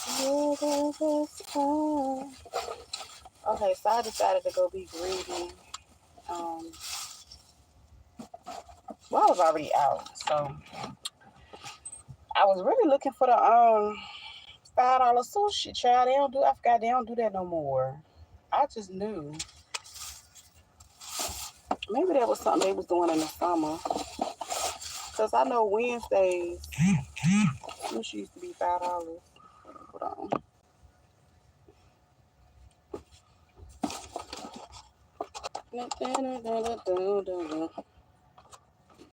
You're the best kind. Okay, so I decided to go be greedy. Um, well, I was already out, so I was really looking for the $5 sushi. Child, I forgot they don't do that no more. I just knew. Maybe that was something they was doing in the summer. Cause I know Wednesdays sushi used to be $5. Hold on.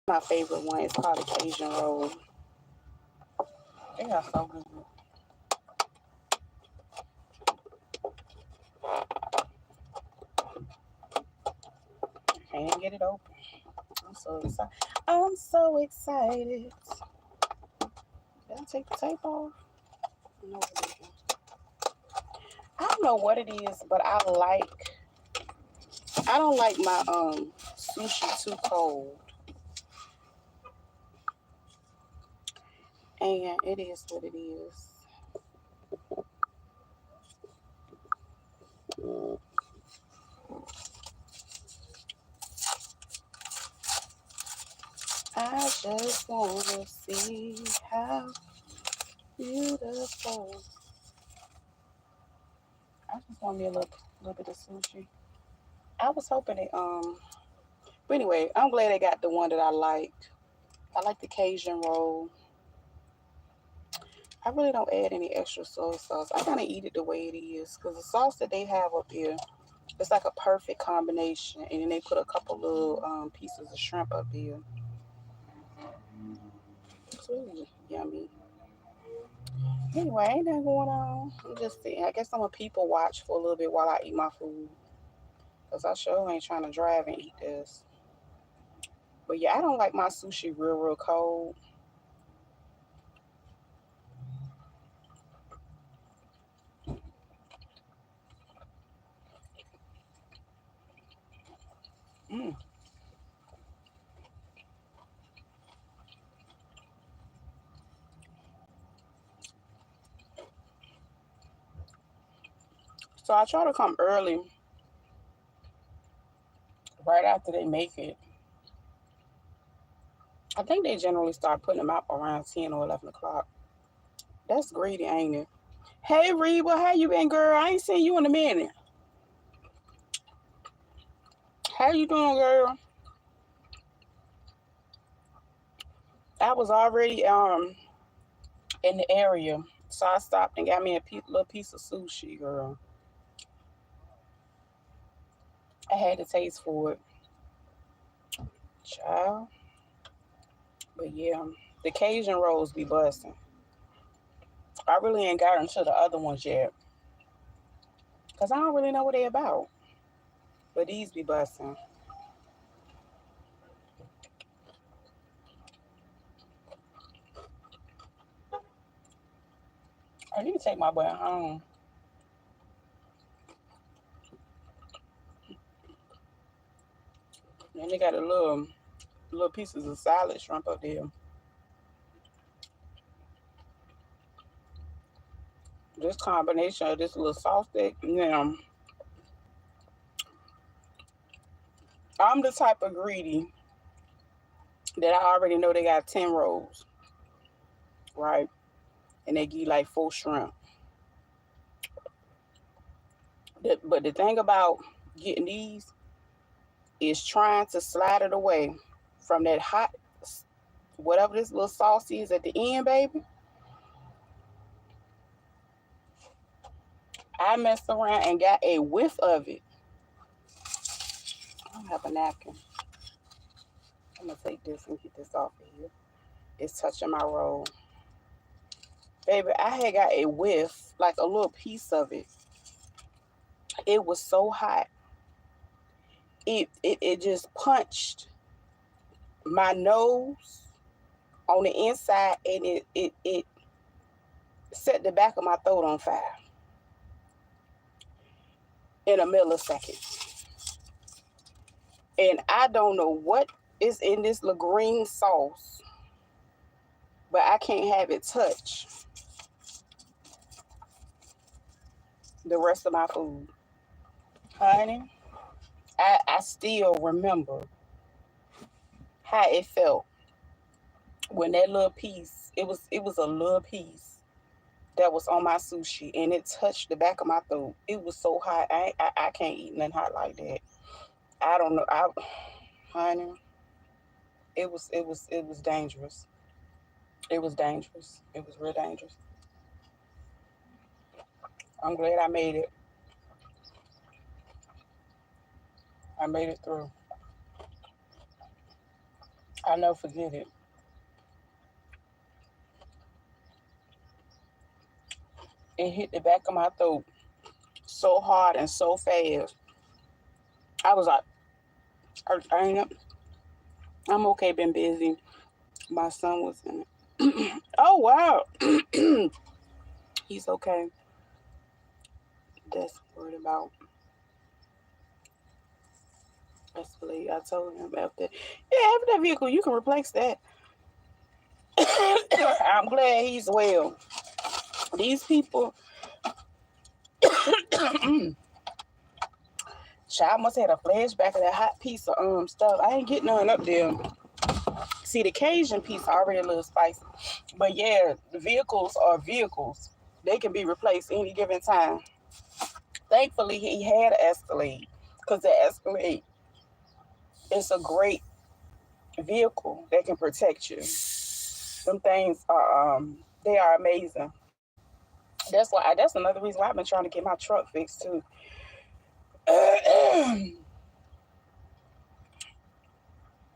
My favorite one is called the Cajun roll. They are so good. Can't get it open. I'm so excited. I'm so excited. Did I take the tape off? No, it didn't. I don't know what it is, but I don't like my sushi too cold. And it is what it is. I just wanna see how beautiful. I just want me a little bit of sushi. I was hoping it but anyway, I'm glad they got the one that I liked. I like the Cajun roll. I really don't add any extra soy sauce. I kind of eat it the way it is because the sauce that they have up there, it's like a perfect combination. And then they put a couple little pieces of shrimp up there. It's really yummy. Anyway, ain't nothing going on. I'm just sitting. I guess I'm a people watch for a little bit while I eat my food because I sure ain't trying to drive and eat this. But yeah, I don't like my sushi real cold. Mm. So I try to come early, right after they make it. I think they generally start putting them out around 10 or 11 o'clock. That's greedy, ain't it? Hey, Reba, how you been, girl? I ain't seen you in a minute. How you doing, girl? I was already in the area, so I stopped and got me a little piece of sushi, girl. I had to taste for it, child. But yeah, the Cajun rolls be busting. I really ain't got into the other ones yet, cause I don't really know what they about. But these be busting. I need to take my butt home. And they got a little pieces of salad shrimp up there. This combination of this little sauce that I'm the type of greedy that I already know they got 10 rolls, right? And they give like 4 shrimp. But the thing about getting these is trying to slide it away from that hot, whatever this little sauce is at the end, baby. I messed around and got a whiff of it. I don't have a napkin. I'm gonna take this and get this off of here. It's touching my roll. Baby, I had got a whiff, like a little piece of it. It was so hot. It just punched my nose on the inside and it set the back of my throat on fire in a millisecond. And I don't know what is in this little green sauce, but I can't have it touch the rest of my food. Honey, I still remember how it felt when that little piece, it was a little piece that was on my sushi and it touched the back of my throat. It was so hot. I can't eat nothing hot like that. I don't know. Honey, it was dangerous. It was dangerous. It was real dangerous. I'm glad I made it. I made it through. I never forget it. It hit the back of my throat so hard and so fast. I was like, I ain't, I'm okay, been busy. My son was in it. Oh, wow. He's okay. That's what I'm worried about. Escalate. I told him after. Yeah, after that vehicle, you can replace that. I'm glad he's well. These people, child must have had a flashback of that hot piece of stuff. I ain't getting none up there. See, the Cajun piece already a little spicy. But yeah, the vehicles are vehicles. They can be replaced any given time. Thankfully, he had an Escalade because the Escalade is a great vehicle that can protect you. Them things are they are amazing. That's another reason why I've been trying to get my truck fixed too.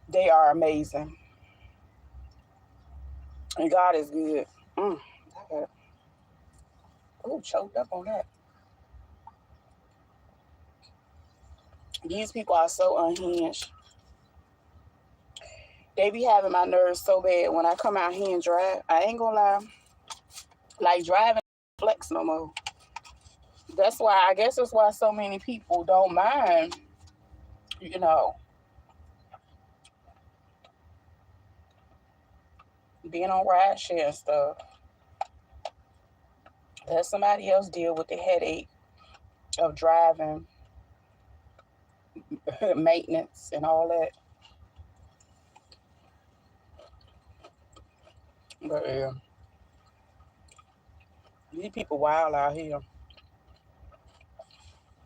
They are amazing, and God is good. Mm, I got choked up on that. These people are so unhinged. They be having my nerves so bad when I come out here and drive. I ain't gonna lie, like driving flex no more. That's why I guess that's why so many people don't mind, you know, being on ride share and stuff. Let somebody else deal with the headache of driving, maintenance, and all that. But yeah, these people wild out here.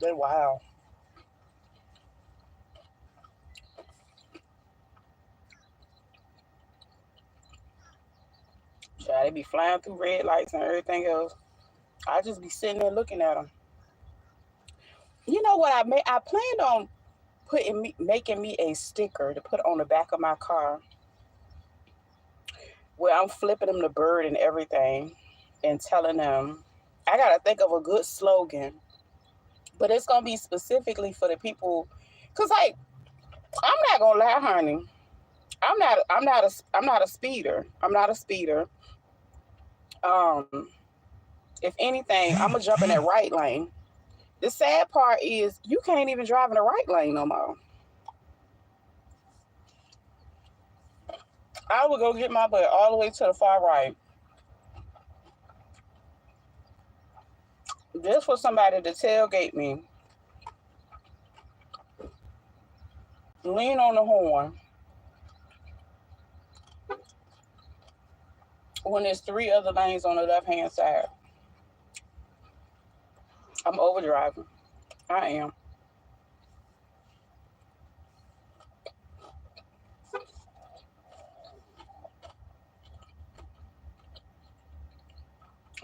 They wild. Child, they be flying through red lights and everything else. I just be sitting there looking at them. You know what I made? I planned on making me a sticker to put on the back of my car where I'm flipping them the bird and everything and telling them I gotta think of a good slogan, but it's gonna be specifically for the people. Cause like I'm not gonna lie, honey. I'm not a speeder. I'm not a speeder. Um, if anything, I'm gonna jump in that right lane. The sad part is you can't even drive in the right lane no more. I would go get my butt all the way to the far right just for somebody to tailgate me, lean on the horn when there's three other lanes on the left hand side. I'm overdriving. I am.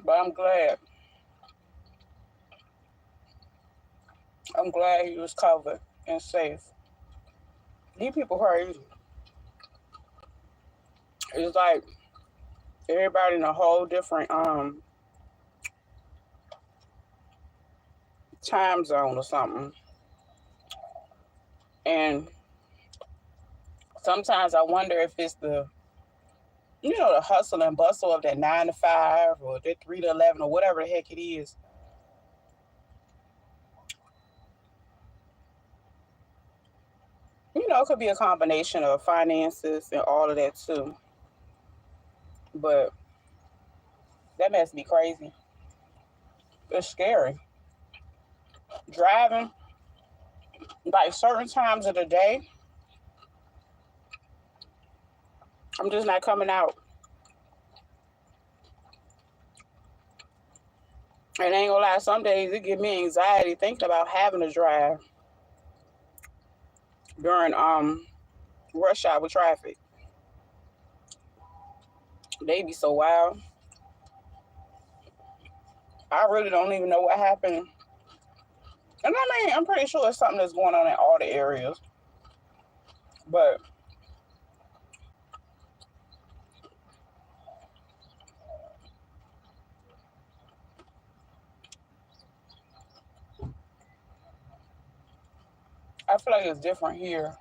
But I'm glad. I'm glad he was covered and safe. These people crazy. It's like everybody in a whole different time zone or something. And sometimes I wonder if it's the hustle and bustle of that 9 to 5 or that 3 to 11 or whatever the heck it is. It could be a combination of finances and all of that too. But that must be crazy. It's scary. driving, like certain times of the day, I'm just not coming out. And I ain't gonna lie, some days it give me anxiety thinking about having to drive during rush hour traffic. They be so wild. I really don't even know what happened. And I mean, I'm pretty sure it's something that's going on in all the areas. But I feel like it's different here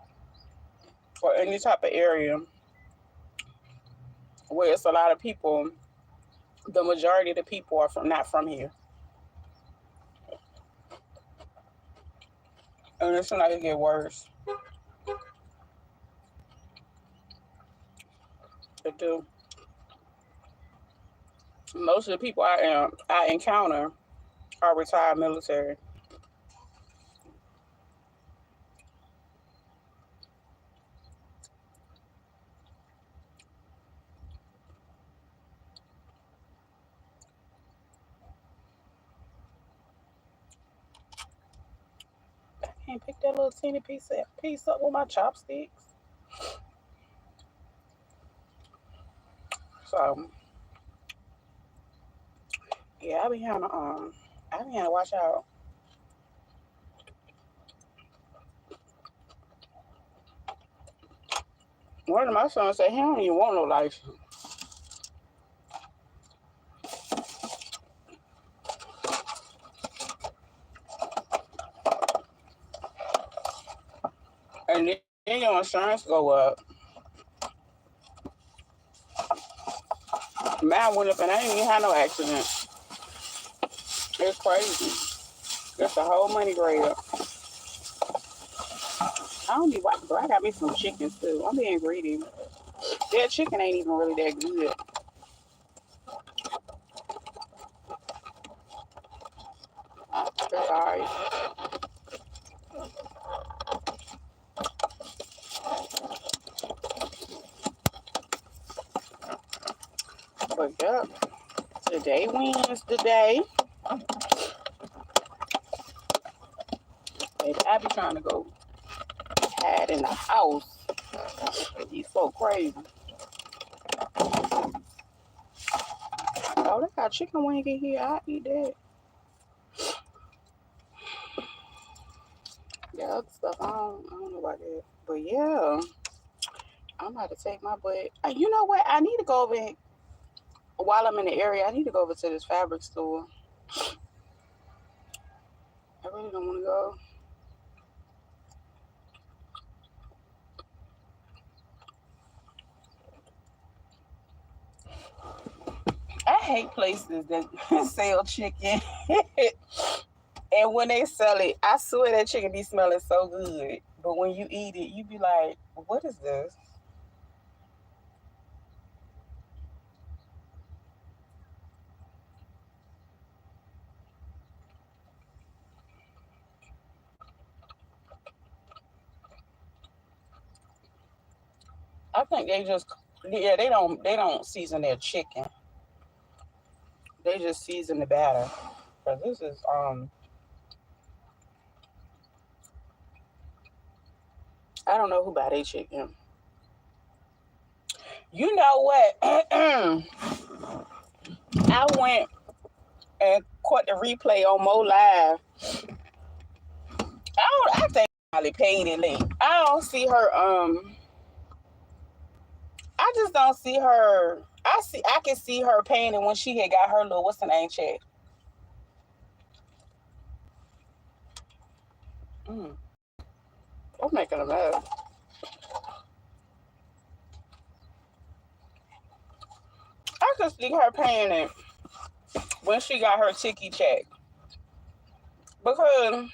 for any type of area where it's a lot of people. The majority of the people are from not from here. And it's not gonna get worse. It do. Most of the people I encounter are retired military. I can't pick that little teeny piece up with my chopsticks. So yeah, I be having to watch out. One of my sons said he don't even want no license. And then your insurance go up. Mine went up and I ain't even had no accident. It's crazy. That's the whole money grab. I don't be watching, but I got me some chickens too. I'm being greedy. That chicken ain't even really that good. That's alright. But yeah, today wins the day. Baby, I be trying to go hide in the house. He's so crazy. Oh, they got chicken wing in here. I eat that. The other stuff, I don't know about that. But yeah, I'm about to take my butt. You know what? I need to go over while I'm in the area. I need to go over to this fabric store. I really don't want to go. I hate places that sell chicken. And when they sell it, I swear that chicken be smelling so good. But when you eat it, you be like, what is this? I think they just, yeah, they don't season their chicken. They just season the batter. Cause this is I don't know who buy their chicken. You know what? I went and caught the replay on Mo Live. I think Molly paid it late. I don't see her I just don't see her. I can see her paying it when she had got her little what's the name check. Mm, I'm making a mess. I could see her paying it when she got her ticky check. Because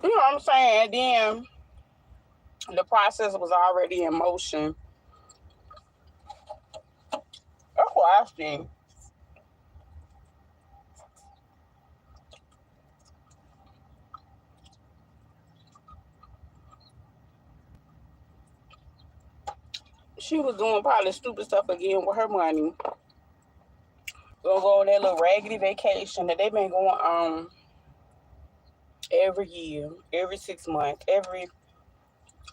you know what I'm saying? Then the process was already in motion. That's what I think. She was doing probably stupid stuff again with her money. Gonna go on that little raggedy vacation that they've been going every year, every 6 months, every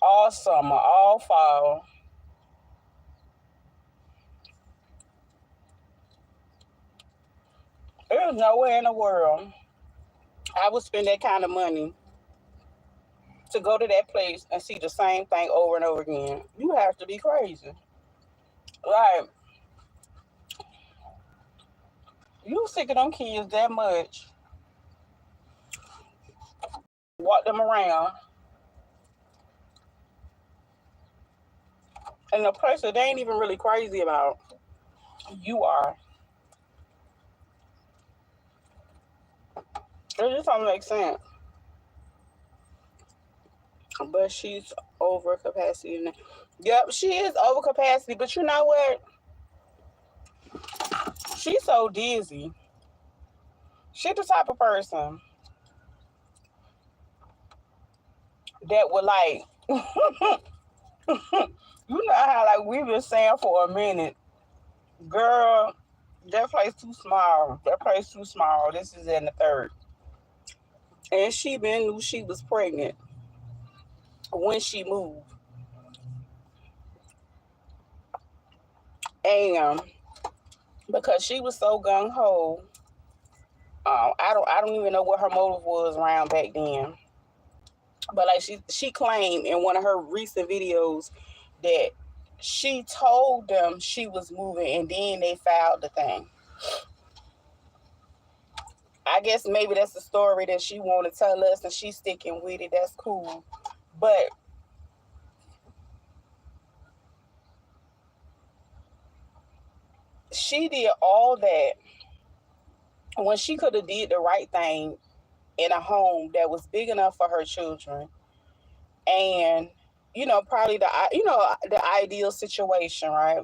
all summer, all fall. There's nowhere in the world I would spend that kind of money to go to that place and see the same thing over and over again. You have to be crazy. Like, you sick of them kids that much, walk them around in a place that they ain't even really crazy about. You are. It just don't make sense. But she's over capacity. Yep, she is over capacity. But you know what? She's so dizzy. She's the type of person that would like, you know how like we've been saying for a minute, girl, that place too small. That place too small. This is in the third. And she been knew she was pregnant when she moved. And because she was so gung ho, I don't even know what her motive was around back then. But like she claimed in one of her recent videos that she told them she was moving and then they filed the thing. I guess maybe that's the story that she wanted to tell us and she's sticking with it. That's cool. But she did all that when she could have did the right thing in a home that was big enough for her children and probably the ideal situation, right?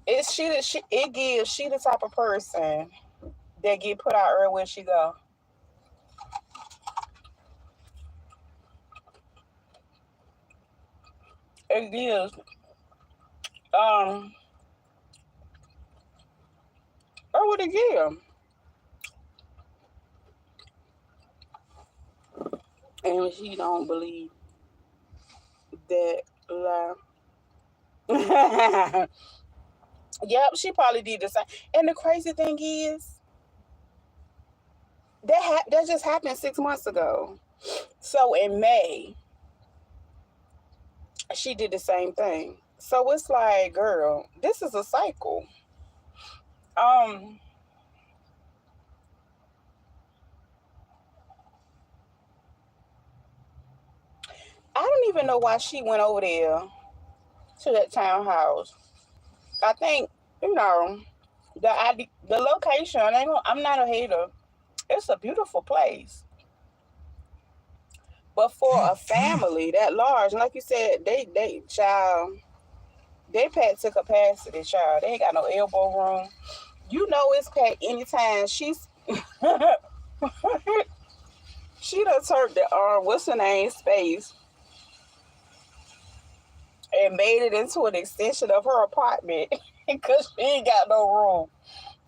It's she it gives she the type of person that get put out early where she go. It gives or would it give? And she don't believe that lie. Yep, she probably did the same. And the crazy thing is that just happened 6 months ago. So in May, she did the same thing. So it's like, girl, this is a cycle. Um, I don't even know why she went over there to that townhouse. I think the location. I'm not a hater. It's a beautiful place, but for a family that large, like you said, they child, they packed to capacity, child. They ain't got no elbow room. It's packed anytime. She done turned the what's her name space and made it into an extension of her apartment because she ain't got no room.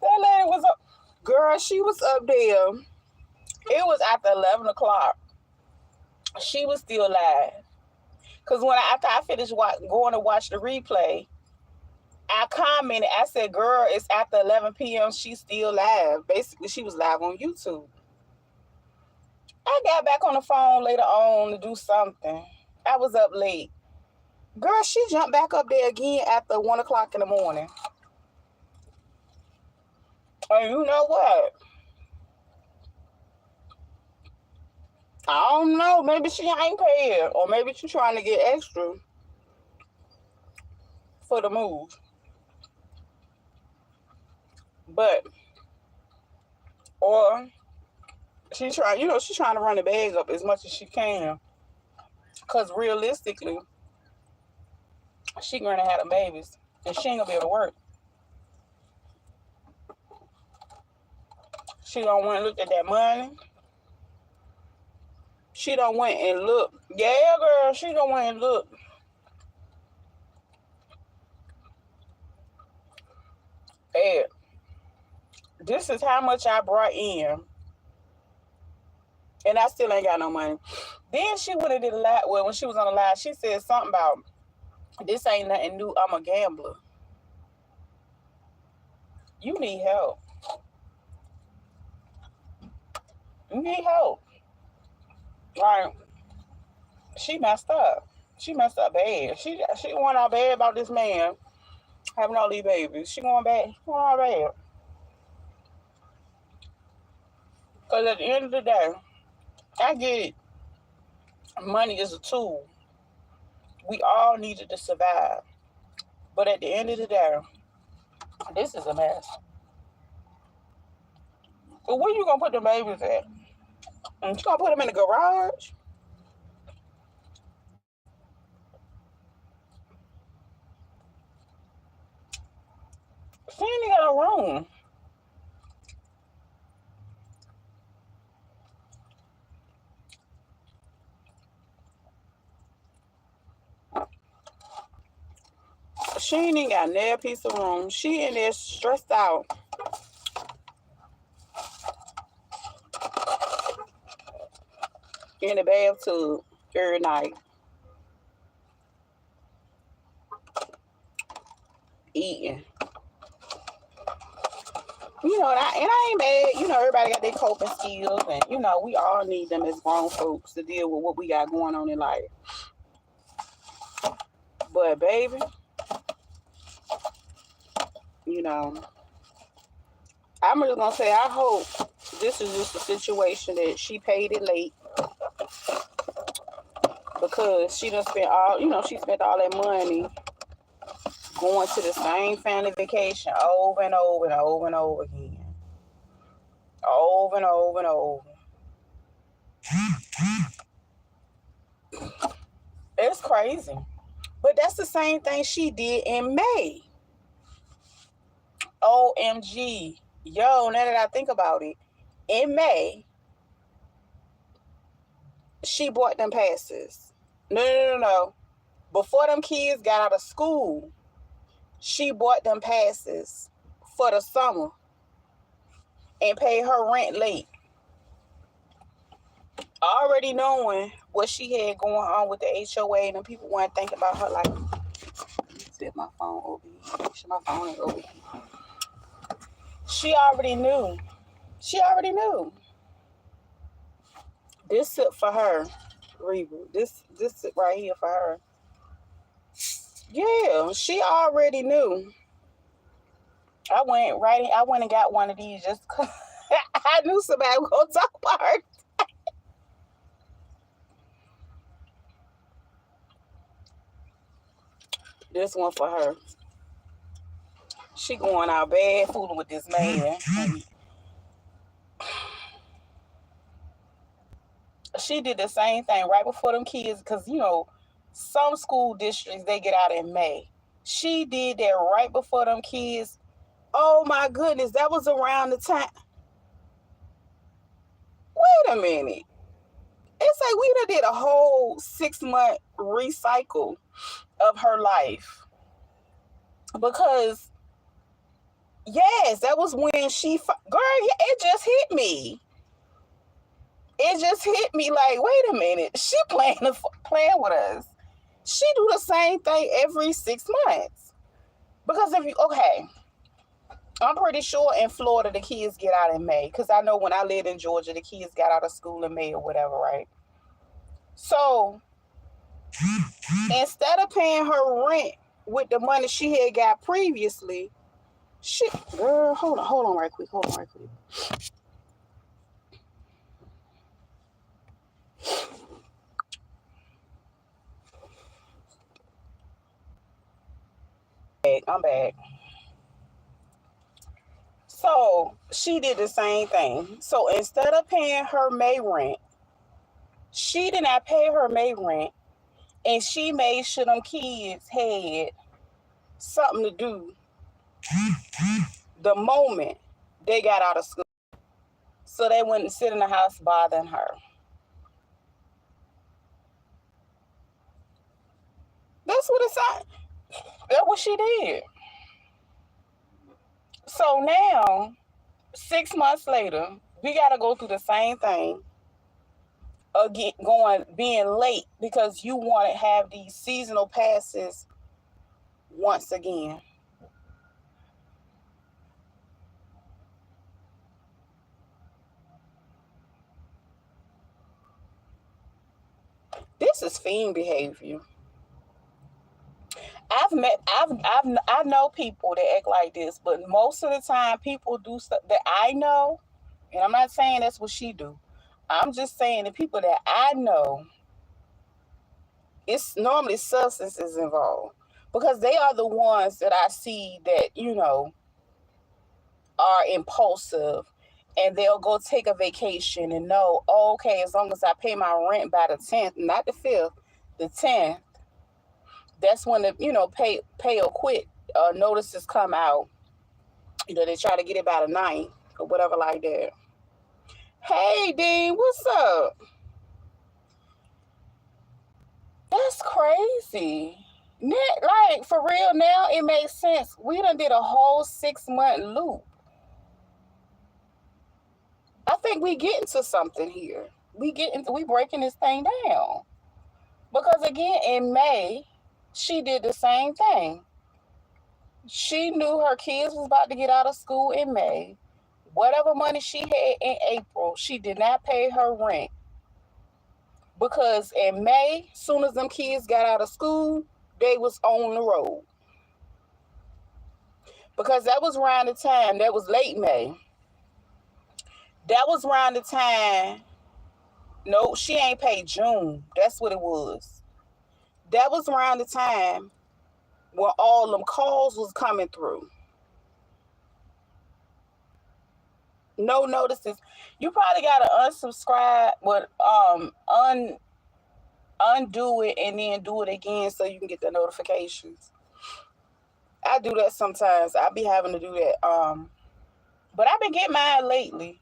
That lady was up, girl. She was up there. It was after 11 o'clock. She was still live. Cause after I finished going to watch the replay, I commented. I said, "Girl, it's after 11 p.m. She's still live." Basically, she was live on YouTube. I got back on the phone later on to do something. I was up late. Girl, she jumped back up there again after 1 o'clock in the morning. And you know what? I don't know. Maybe she ain't paid, or maybe she trying to get extra for the move. But or she's trying to run the bag up as much as she can. Cause realistically, she gonna have them babies, and she ain't gonna be able to work. She don't want to look at that money. She don't went and look. Yeah, girl, she don't went and look said, this is how much I brought in, and I still ain't got no money. Then she went and did a live. Well, when she was on the live, she said something about this ain't nothing new. I'm a gambler. You need help. You need help. Like, she messed up. She messed up bad. She went out bad about this man having all these babies. She going bad. She going out bad. Because at the end of the day, I get it. Money is a tool. We all need it to survive. But at the end of the day, this is a mess. But where you gonna put the babies at? And you gonna put them in the garage? She ain't even got a room. She ain't even got a piece of room. She in there stressed out in the bathtub every night, eating. And I ain't mad. Everybody got their coping skills, and we all need them as grown folks to deal with what we got going on in life. But baby, you know, I'm just gonna say I hope this is just a situation that she paid it late because she done spent she spent all that money going to the same family vacation over and over and over and over again. Over and over and over. It's crazy. But that's the same thing she did in May. OMG. Yo, now that I think about it, in May, she bought them passes. No. Before them kids got out of school, she bought them passes for the summer and paid her rent late. Already knowing what she had going on with the HOA, and them people weren't thinking about her like, set my phone over here. Make sure my phone ain't over here. She already knew. She already knew. This sit for her, Reba. This sit right here for her. Yeah, she already knew. I went and got one of these just because I knew somebody was gonna talk about her. This one for her. She going out bad fooling with this man. She did the same thing right before them kids, because some school districts they get out in May. She did that right before them kids. Oh my goodness, that was around the time. Wait a minute. It's like we done did a whole 6-month recycle of her life. Because yes, that was when girl, it just hit me. It just hit me like, wait a minute, she playing with us. She do the same thing every 6 months. Because I'm pretty sure in Florida the kids get out in May. Because I know when I lived in Georgia, the kids got out of school in May or whatever, right? So instead of paying her rent with the money she had got previously, girl, hold on right quick. I'm back. So she did the same thing. So instead of paying her May rent, she did not pay her May rent, and she made sure them kids had something to do the moment they got out of school. So they wouldn't sit in the house bothering her. That's what it's like. That's what she did. So now, 6 months later, we got to go through the same thing again, being late because you want to have these seasonal passes once again. This is fiend behavior. I know people that act like this, but most of the time people do stuff that I know, and I'm not saying that's what she do. I'm just saying the people that I know, it's normally substances involved because they are the ones that I see that are impulsive, and they'll go take a vacation and know, oh, okay, as long as I pay my rent by the 10th, not the 5th, the 10th, that's when the pay or quit notices come out. They try to get it by the 9th or whatever like that. Hey, Dean, what's up? That's crazy. Like, for real, now it makes sense. We done did a whole 6-month loop. I think we getting to something here. We breaking this thing down. Because again, in May, she did the same thing. She knew her kids was about to get out of school in May. Whatever money she had in April, she did not pay her rent. Because in May, soon as them kids got out of school, they was on the road. Because that was around the time, that was late May. That was around the time, no, she ain't paid June. That's what it was. That was around the time when all them calls was coming through. No notices. You probably gotta unsubscribe, but undo it and then do it again so you can get the notifications. I do that sometimes. I be having to do that. But I've been getting mine lately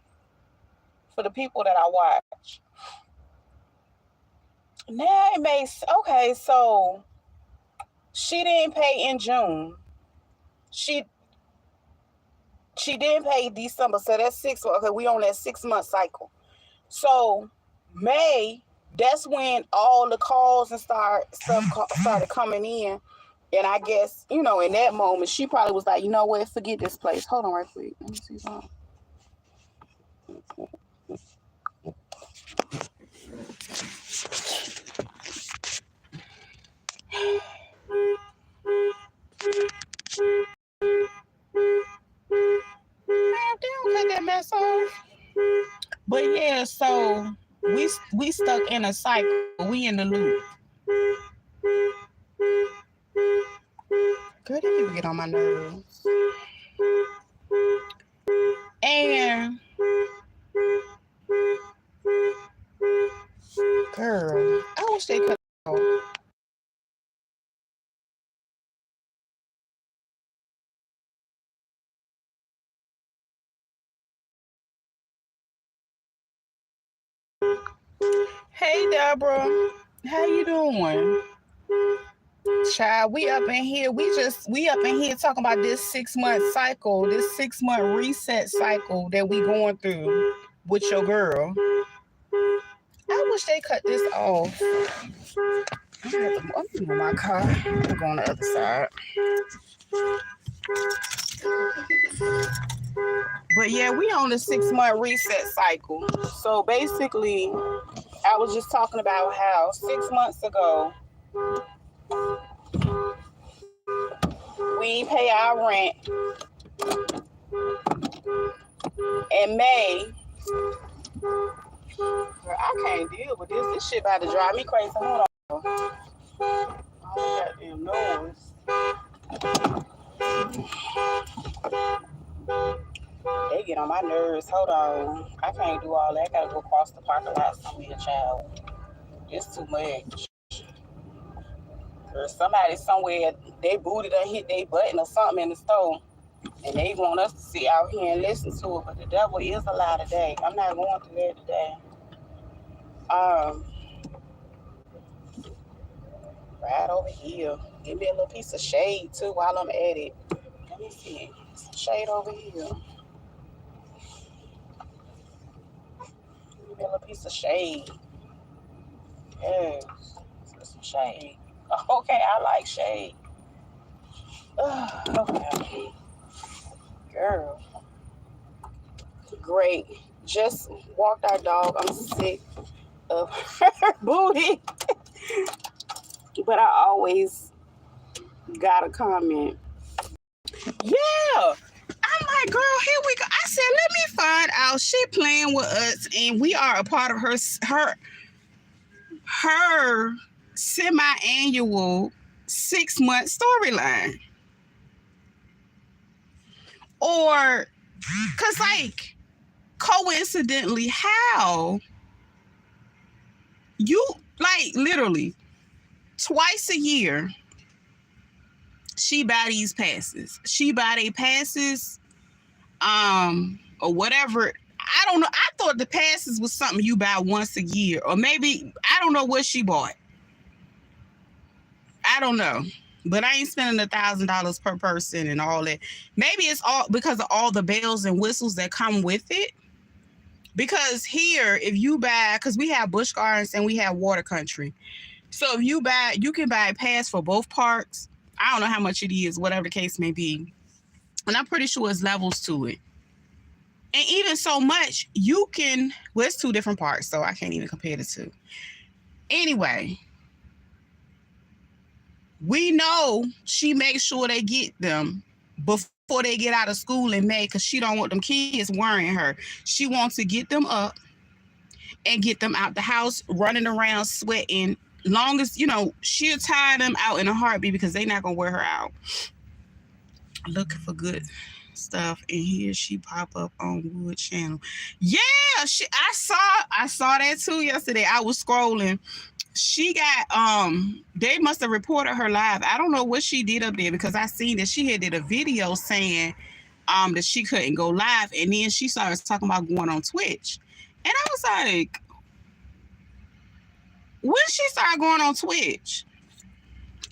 for the people that I watch. Now it makes okay. So she didn't pay in June. She didn't pay December. So that's 6. Okay, we on that 6-month cycle. So May, that's when all the calls and started coming in. And I guess, in that moment, she probably was like, you know what, forget this place. Hold on right quick. Let me see something. Man, they don't cut that mess off. But yeah, so we stuck in a cycle. We in the loop. Girl, these people get on my nerves. And girl, I wish they could. Hey, Deborah, how you doing? Child, we up in here. We up in here talking about this 6-month cycle, this 6-month reset cycle that we going through with your girl. I wish they cut this off. I'm in my car. I'm gonna go on the other side. But yeah, we on the 6-month reset cycle. So basically, I was just talking about how 6 months ago we pay our rent. In May, girl, I can't deal with this. This shit about to drive me crazy. Hold on. Oh, goddamn noise. They get on my nerves. Hold on. I can't do all that. I gotta go across the parking lot somewhere, child. It's too much. Or somebody somewhere, they booted or hit their button or something in the store. And they want us to sit out here and listen to it. But the devil is a lie today. I'm not going through that today. Right over here. Give me a little piece of shade too while I'm at it. Let me see. Some shade over here. Give me a little piece of shade. Yes. Some shade. Okay, I like shade. Okay. Girl. Great. Just walked our dog. I'm sick of her booty. But I always gotta comment. Yeah. I'm like, girl, here we go. I said, let me find out. She playing with us, and we are a part of her semi-annual 6-month storyline. Or, cause like, coincidentally, how you like literally twice a year she buy these passes. She buy they passes, or whatever. I don't know. I thought the passes was something you buy once a year, or maybe I don't know what she bought. I don't know, but I ain't spending $1,000 per person and all that. Maybe it's all because of all the bells and whistles that come with it. Because here, if you buy, because we have Busch Gardens and we have Water Country, so if you buy, you can buy a pass for both parks. I don't know how much it is, whatever the case may be. And I'm pretty sure it's levels to it. And even so much, you can, well, it's 2 different parks, so I can't even compare the 2. Anyway, we know she makes sure they get them before they get out of school in May, because she don't want them kids worrying her. She wants to get them up and get them out the house, running around, sweating. Long as, she'll tire them out in a heartbeat because they're not going to wear her out. Looking for good stuff, and here she pop up on Wood Channel. Yeah, I saw that too yesterday. I was scrolling. She got, they must have reported her live. I don't know what she did up there, because I seen that she had did a video saying that she couldn't go live, and then she started talking about going on Twitch. And I was like, when she started going on Twitch?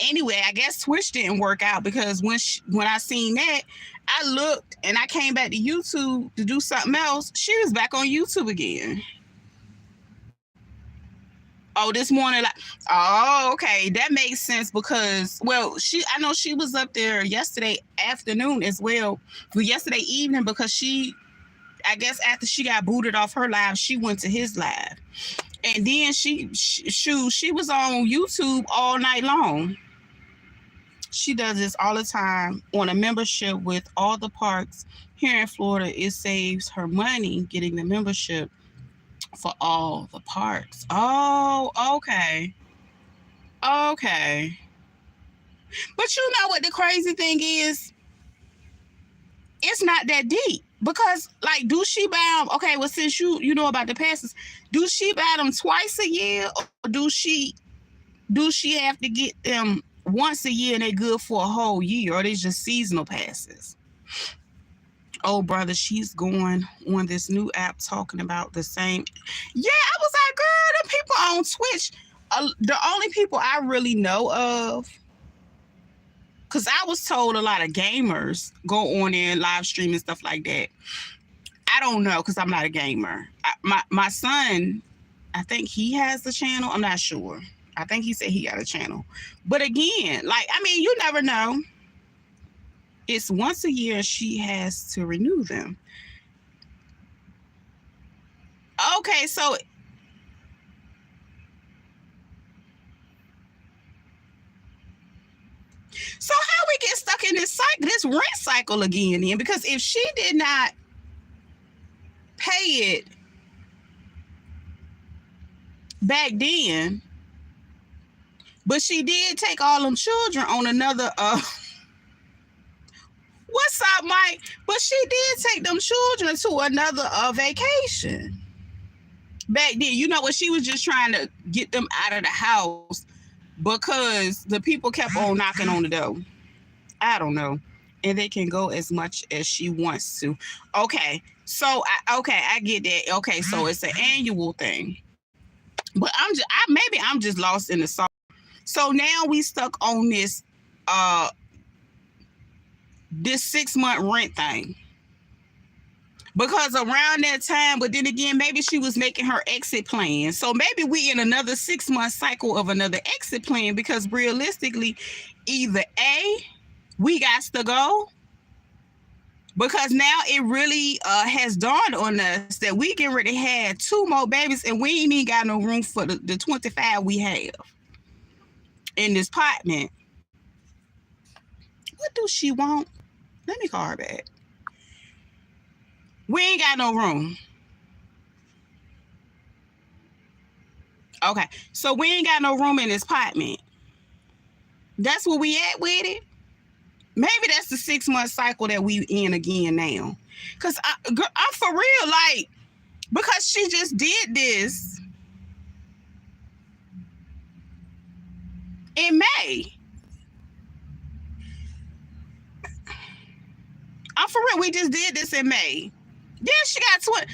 Anyway, I guess Twitch didn't work out, because when I seen that, I looked and I came back to YouTube to do something else. She was back on YouTube again. Oh, this morning, like, oh, okay, that makes sense, because, well, I know she was up there yesterday afternoon as well, but yesterday evening, because I guess after she got booted off her live, she went to his live. And then she was on YouTube all night long. She does this all the time on a membership with all the parks here in Florida. It saves her money getting the membership for all the parks. Oh, okay. Okay. But you know what the crazy thing is? It's not that deep. Because, like, do she buy them? Okay, well, since you know about the passes, do she buy them twice a year, or do she have to get them once a year and they're good for a whole year, or they just seasonal passes? Oh, brother, she's going on this new app talking about the same. Yeah, I was like, girl, the people on Twitch, the only people I really know of, because I was told a lot of gamers go on there and live stream and stuff like that. I don't know, because I'm not a gamer. My son, I think he has the channel. I'm not sure. I think he said he got a channel. But again, like, I mean, you never know. It's once a year she has to renew them. Okay, so how we get stuck in this rent cycle again then? Because if she did not pay it back then, but she did take all them children on another what's up, Mike? But she did take them children to another vacation back then. You know what? She was just trying to get them out of the house because the people kept on knocking on the door. I don't know. And they can go as much as she wants to. Okay. So, I get that. Okay. So it's an annual thing. But maybe I'm just lost in the sauce. So now we stuck on this this 6-month rent thing. Because around that time, but then again, maybe she was making her exit plan. So maybe we in another 6-month cycle of another exit plan, because realistically, either A, we got to go, because now it really has dawned on us that we get ready to have 2 more babies, and we ain't even got no room for the 25 we have in this apartment. What do she want? Let me call her back. We ain't got no room. Okay, so we ain't got no room in this apartment. That's where we at with it. Maybe that's the 6-month cycle that we in again now. Cause I'm for real, like, because she just did this in May. I'm for real. We just did this in May. Yeah, she got 20.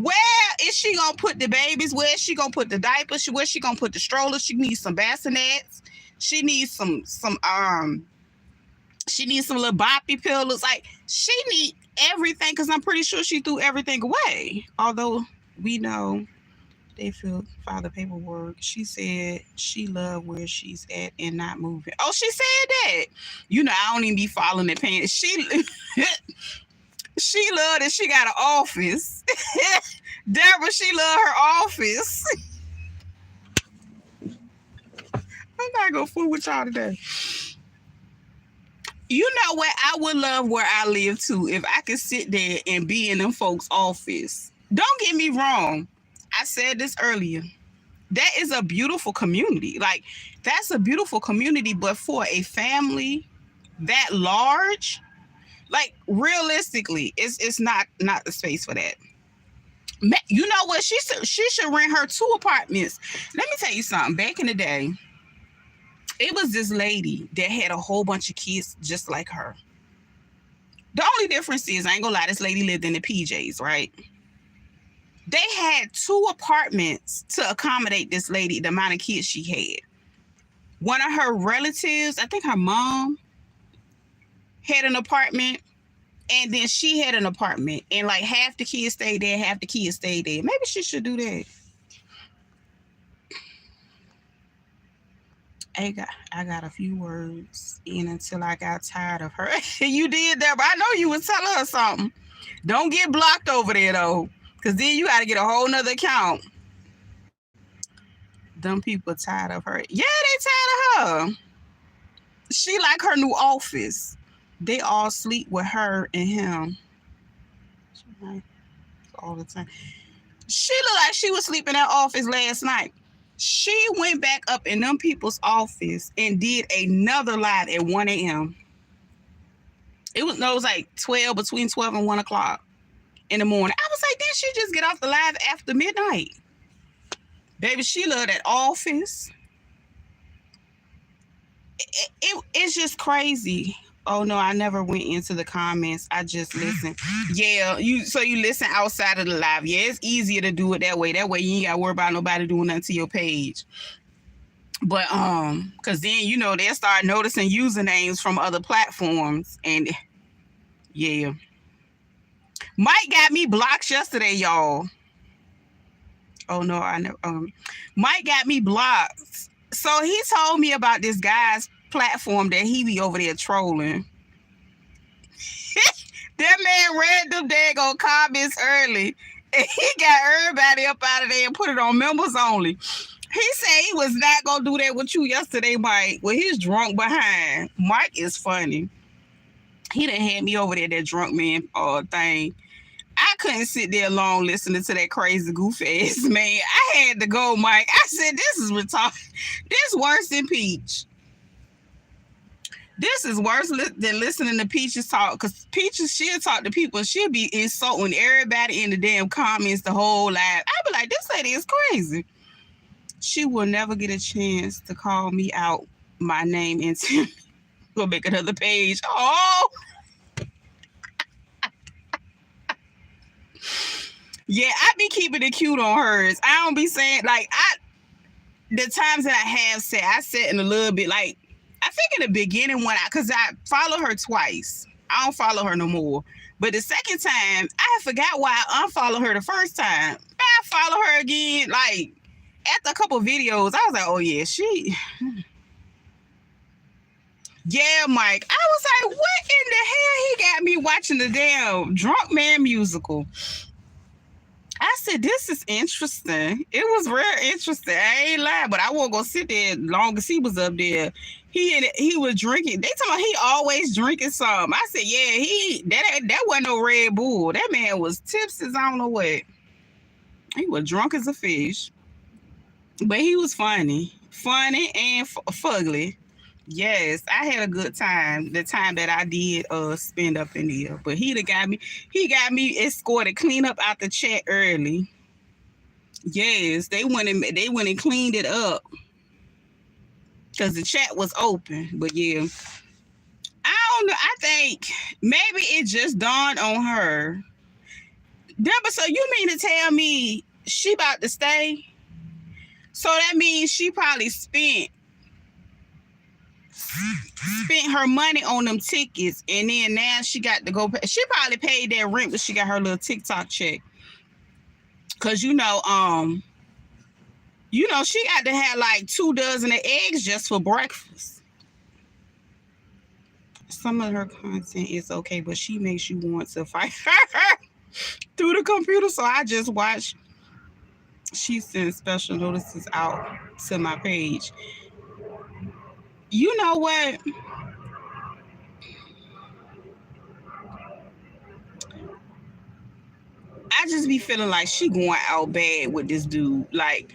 Where is she gonna put the babies? Where is she gonna put the diapers? Where is she gonna put the strollers? She needs some bassinets. She needs some she needs some little boppy pillows. Like, she need everything, because I'm pretty sure she threw everything away. Although we know they filled the paperwork. She said she loved where she's at and not moving. Oh, she said that. You know, I don't even be following the pants. She loved that she got an office. Deborah, she loved her office. I'm not gonna fool with y'all today. You know what? I would love where I live too, if I could sit there and be in them folks' office. Don't get me wrong. I said this earlier. That is a beautiful community. Like, that's a beautiful community, but for a family that large, like, realistically, it's not the space for that. You know what? She should rent her 2 apartments. Let me tell you something. Back in the day, it was this lady that had a whole bunch of kids just like her. The only difference is, I ain't gonna lie, this lady lived in the PJs, right? They had 2 apartments to accommodate this lady, the amount of kids she had. One of her relatives, I think her mom, had an apartment, and then she had an apartment, and like half the kids stayed there, half the kids stayed there. Maybe she should do that. I got a few words in until I got tired of her. You did that, but I know you would tell her something. Don't get blocked over there though, because then you got to get a whole nother account. Them people tired of her. Yeah, they tired of her. She like her new office. They all sleep with her and him all the time. She looked like she was sleeping in that office last night. She went back up in them people's office and did another live at 1 a.m. It was like between 12 and 1 o'clock in the morning. I was like, did she just get off the live after midnight? Baby, she loved that office. It's just crazy. Oh no, I never went into the comments. I just listened. Yeah, you listen outside of the live. Yeah, it's easier to do it that way. That way you ain't gotta worry about nobody doing nothing to your page. But because then they'll start noticing usernames from other platforms. And yeah. Mike got me blocked yesterday, y'all. Oh no, I know. Mike got me blocked. So he told me about this guy's platform that he be over there trolling. That man read them daggone comments early, and he got everybody up out of there and put it on members only. He said he was not gonna do that with you yesterday, Mike. Well, he's drunk behind. Mike is funny. He done had me over there, that drunk man thing. I couldn't sit there long listening to that crazy goofy ass man. I had to go, Mike. I said, this is retarded. This worse than Peach. This is worse than listening to Peaches talk, because Peaches, she'll talk to people, she'll be insulting everybody in the damn comments the whole live. I'd be like, this lady is crazy. She will never get a chance to call me out my name into go make another page. Oh, yeah, I be keeping it cute on hers. I don't be saying, like, the times that I said in a little bit, like, I think in the beginning because I follow her twice. I don't follow her no more. But the second time, I forgot why I unfollowed her the first time. I follow her again, like after a couple videos. I was like, oh yeah, yeah, Mike. I was like, what in the hell? He got me watching the damn Drunk Man musical. I said, this is interesting. It was real interesting. I ain't lying, but I won't go sit there long as he was up there. He was drinking. They told me he always drinking something. I said, yeah, that wasn't no Red Bull. That man was tipsy as I don't know what. He was drunk as a fish. But he was funny and fugly. Yes, I had a good time. The time that I did spend up in there. But he got me escorted clean up out the chat early. Yes, they went and cleaned it up because the chat was open. But yeah, I don't know. I think maybe it just dawned on her. Deborah, so you mean to tell me she about to stay? So that means she probably spent her money on them tickets, and then now she got to go pay. She probably paid that rent when she got her little TikTok check. Cause she got to have like 2 dozen of eggs just for breakfast. Some of her content is okay, but she makes you want to fight her through the computer. So I just watch. She sends special notices out to my page. You know what? I just be feeling like she going out bad with this dude. Like,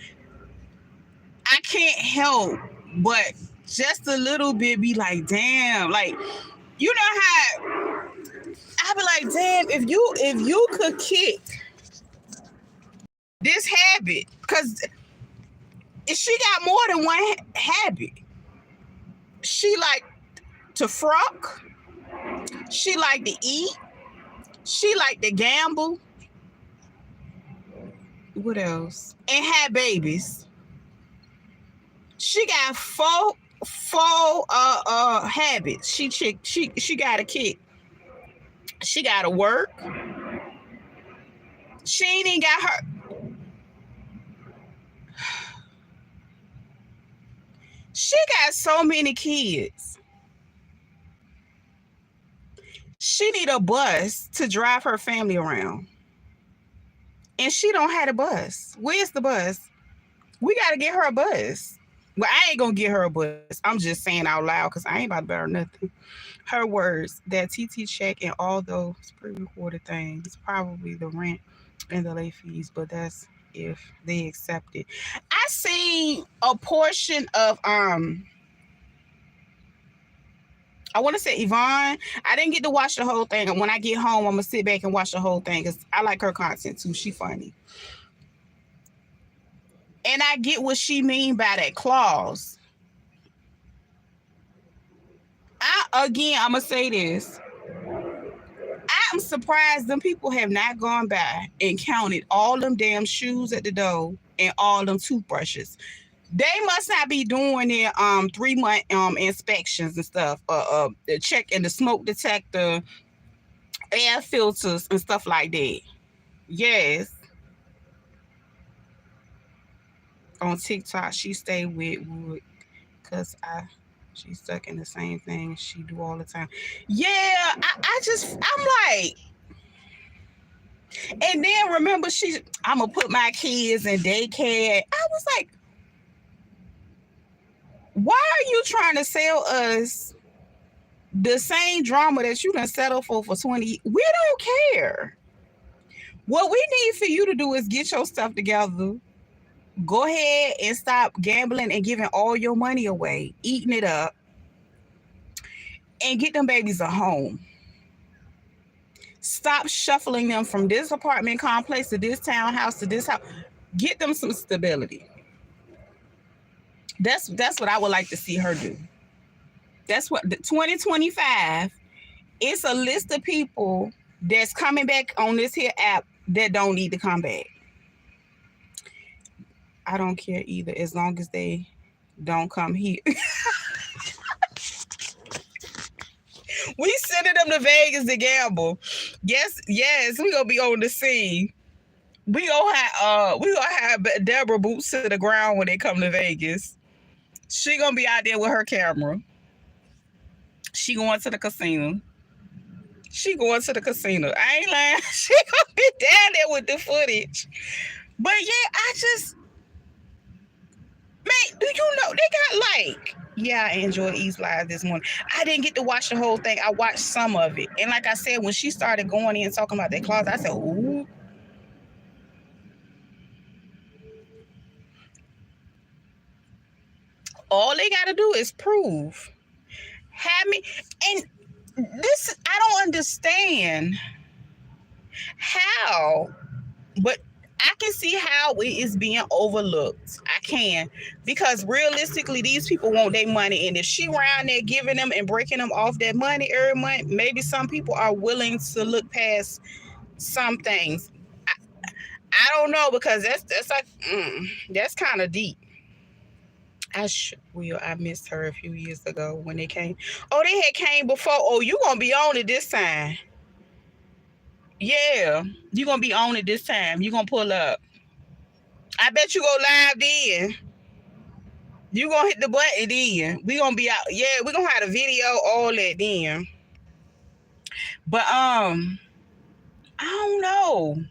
I can't help but just a little bit be like, damn. Like, you know how I be like, damn, if you could kick this habit, because she got more than one habit. She like to frock. She like to eat. She like to gamble. What else? And have babies. She got four habits. She got a kick. She got to work. She ain't even got her. She got so many kids. She need a bus to drive her family around. And she don't have a bus. Where's the bus? We got to get her a bus. Well, I ain't going to get her a bus. I'm just saying out loud because I ain't about to bear nothing. Her words, that TT check and all those pre-recorded things, probably the rent and the late fees, but that's if they accept it. I seen a portion of I want to say Yvonne. I didn't get to watch the whole thing. And when I get home, I'm going to sit back and watch the whole thing because I like her content too. She funny. And I get what she mean by that clause. I'm going to say this. I'm surprised them people have not gone by and counted all them damn shoes at the door and all them toothbrushes. They must not be doing their 3-month inspections and stuff. The check and the smoke detector, air filters and stuff like that. Yes. On TikTok, she stay with Wood because she's stuck in the same thing she do all the time. Yeah, I'm like, and then remember I'm gonna put my kids in daycare. I was like, why are you trying to sell us the same drama that you done settle for 20? We don't care. What we need for you to do is get your stuff together. Go ahead and stop gambling and giving all your money away, eating it up, and get them babies a home. Stop shuffling them from this apartment complex to this townhouse to this house. Get them some stability. That's what I would like to see her do. That's what the 2025. It's a list of people that's coming back on this here app that don't need to come back. I don't care either, as long as they don't come here. We sending them to Vegas to gamble. Yes, yes, we gonna be on the scene. We gonna have Deborah boots to the ground when they come to Vegas. She gonna be out there with her camera. She going to the casino. She going to the casino. I ain't lying. She gonna be down there with the footage. But yeah, I just, man, do you know they got like, yeah, I enjoyed Eve's live this morning. I didn't get to watch the whole thing. I watched some of it. And like I said, when she started going in talking about that closet, I said, ooh, all they gotta do is prove. Have me, and this, I don't understand how, but I can see how it is being overlooked. I can, because realistically, these people want their money, and if she around there giving them and breaking them off that money every month, maybe some people are willing to look past some things. I don't know, because that's like that's kind of deep. I missed her a few years ago when they came. Oh, they had came before. Oh, you gonna be on it this time? Yeah, you gonna be on it this time. You gonna pull up? I bet you go live then. You gonna hit the button then. We gonna be out. Yeah, we gonna have a video, all that then. But I don't know.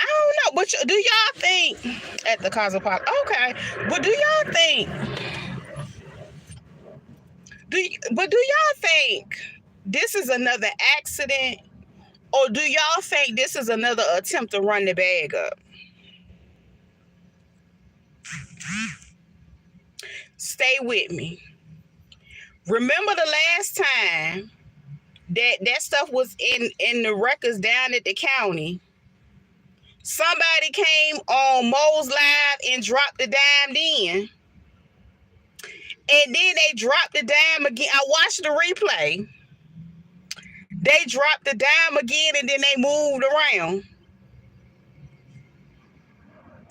I don't know. But do y'all think at the Cosmopolitan? Okay, but do y'all think? But do y'all think this is another accident, or do y'all think this is another attempt to run the bag up? Stay with me. Remember the last time that stuff was in the records down at the county? Somebody came on Mo's Live and dropped the dime then. And then they dropped the dime again. I watched the replay. They dropped the dime again and then they moved around.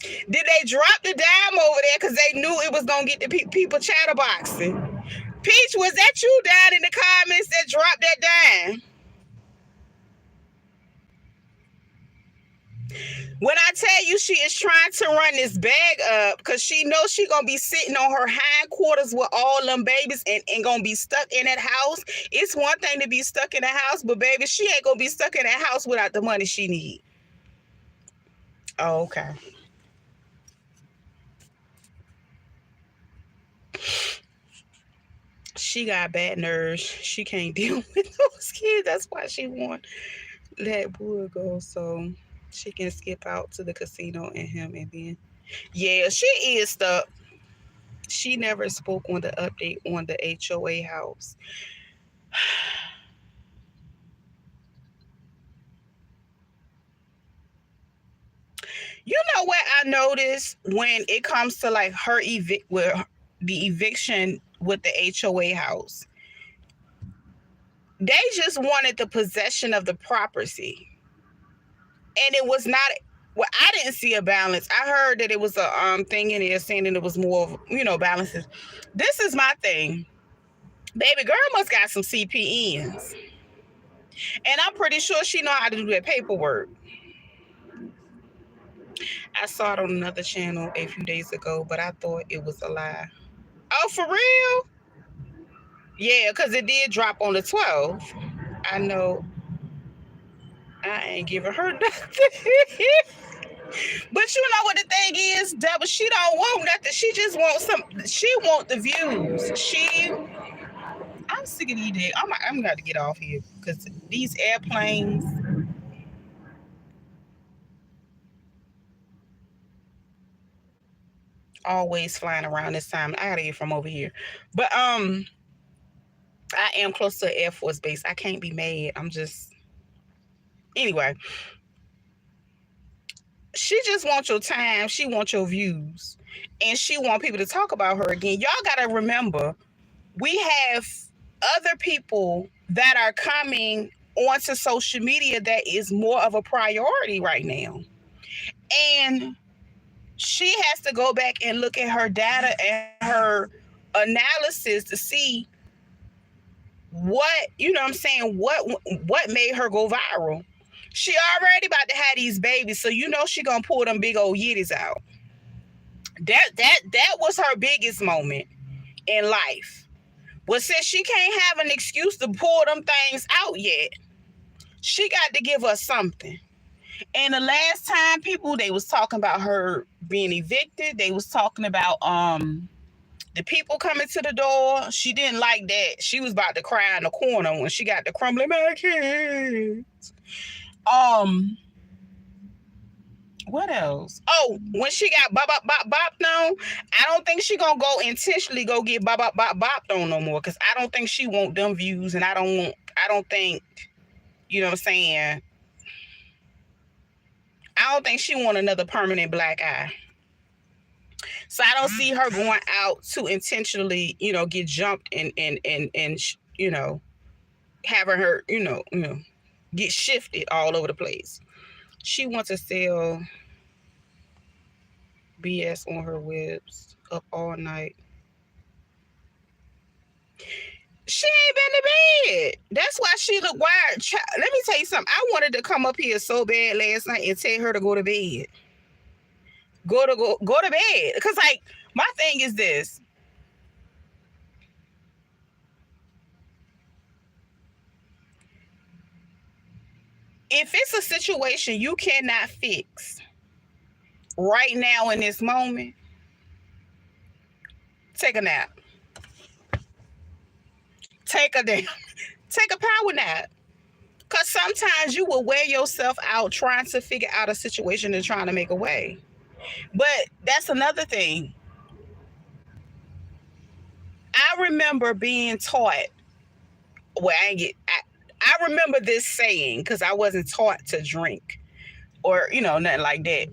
Did they drop the dime over there because they knew it was going to get the people chatterboxing? Peach, was that you down in the comments that dropped that dime? When I tell you she is trying to run this bag up because she knows she gonna be sitting on her hindquarters with all them babies and gonna be stuck in that house. It's one thing to be stuck in a house, but baby, she ain't gonna be stuck in that house without the money she need. Oh, okay. She got bad nerves. She can't deal with those kids. That's why she want that boy go so she can skip out to the casino and him and then. Yeah, she is stuck. She never spoke on the update on the HOA house. You know what I noticed when it comes to like her with the eviction with the HOA house? They just wanted the possession of the property. And it was not, well, I didn't see a balance. I heard that it was a thing in there saying that it was more of, balances. This is my thing. Baby girl must got some CPNs. And I'm pretty sure she know how to do that paperwork. I saw it on another channel a few days ago, but I thought it was a lie. Oh, for real? Yeah, because it did drop on the 12th. I know. I ain't giving her nothing. But you know what the thing is, Deborah, she don't want nothing. She just wants she want the views. I'm sick of these days. I'm got to get off here because these airplanes. Always flying around this time. I gotta get from over here. But I am close to an Air Force base. I can't be mad. I'm just anyway. She just wants your time. She wants your views. And she want people to talk about her again. Y'all gotta remember, we have other people that are coming onto social media that is more of a priority right now. And she has to go back and look at her data and her analysis to see What, you know what I'm saying? What made her go viral? She already about to have these babies, so you know she gonna pull them big old yitties out. That was her biggest moment in life. Well, since she can't have an excuse to pull them things out yet, she got to give us something. And the last time people, they was talking about her being evicted. They was talking about the people coming to the door. She didn't like that. She was about to cry in the corner when she got the crumbling back here. Um, what else? Oh, when she got bop bop bop bopped on, I don't think she gonna go intentionally go get bop bop bop bopped on no more. Cause I don't think she want them views, and I don't think, you know what I'm saying. I don't think she want another permanent black eye. So I don't see her going out to intentionally, get jumped and having her, get shifted all over the place. She wants to sell BS on her webs up all night. She ain't been to bed. That's why she look wired. Let me tell you something. I wanted to come up here so bad last night and tell her to go to bed. Go to bed. Cause like my thing is this. If it's a situation you cannot fix right now in this moment, take a nap. Take a damn, take a power nap. Cause sometimes you will wear yourself out trying to figure out a situation and trying to make a way. But that's another thing. I remember being taught. Well, I remember this saying because I wasn't taught to drink or nothing like that.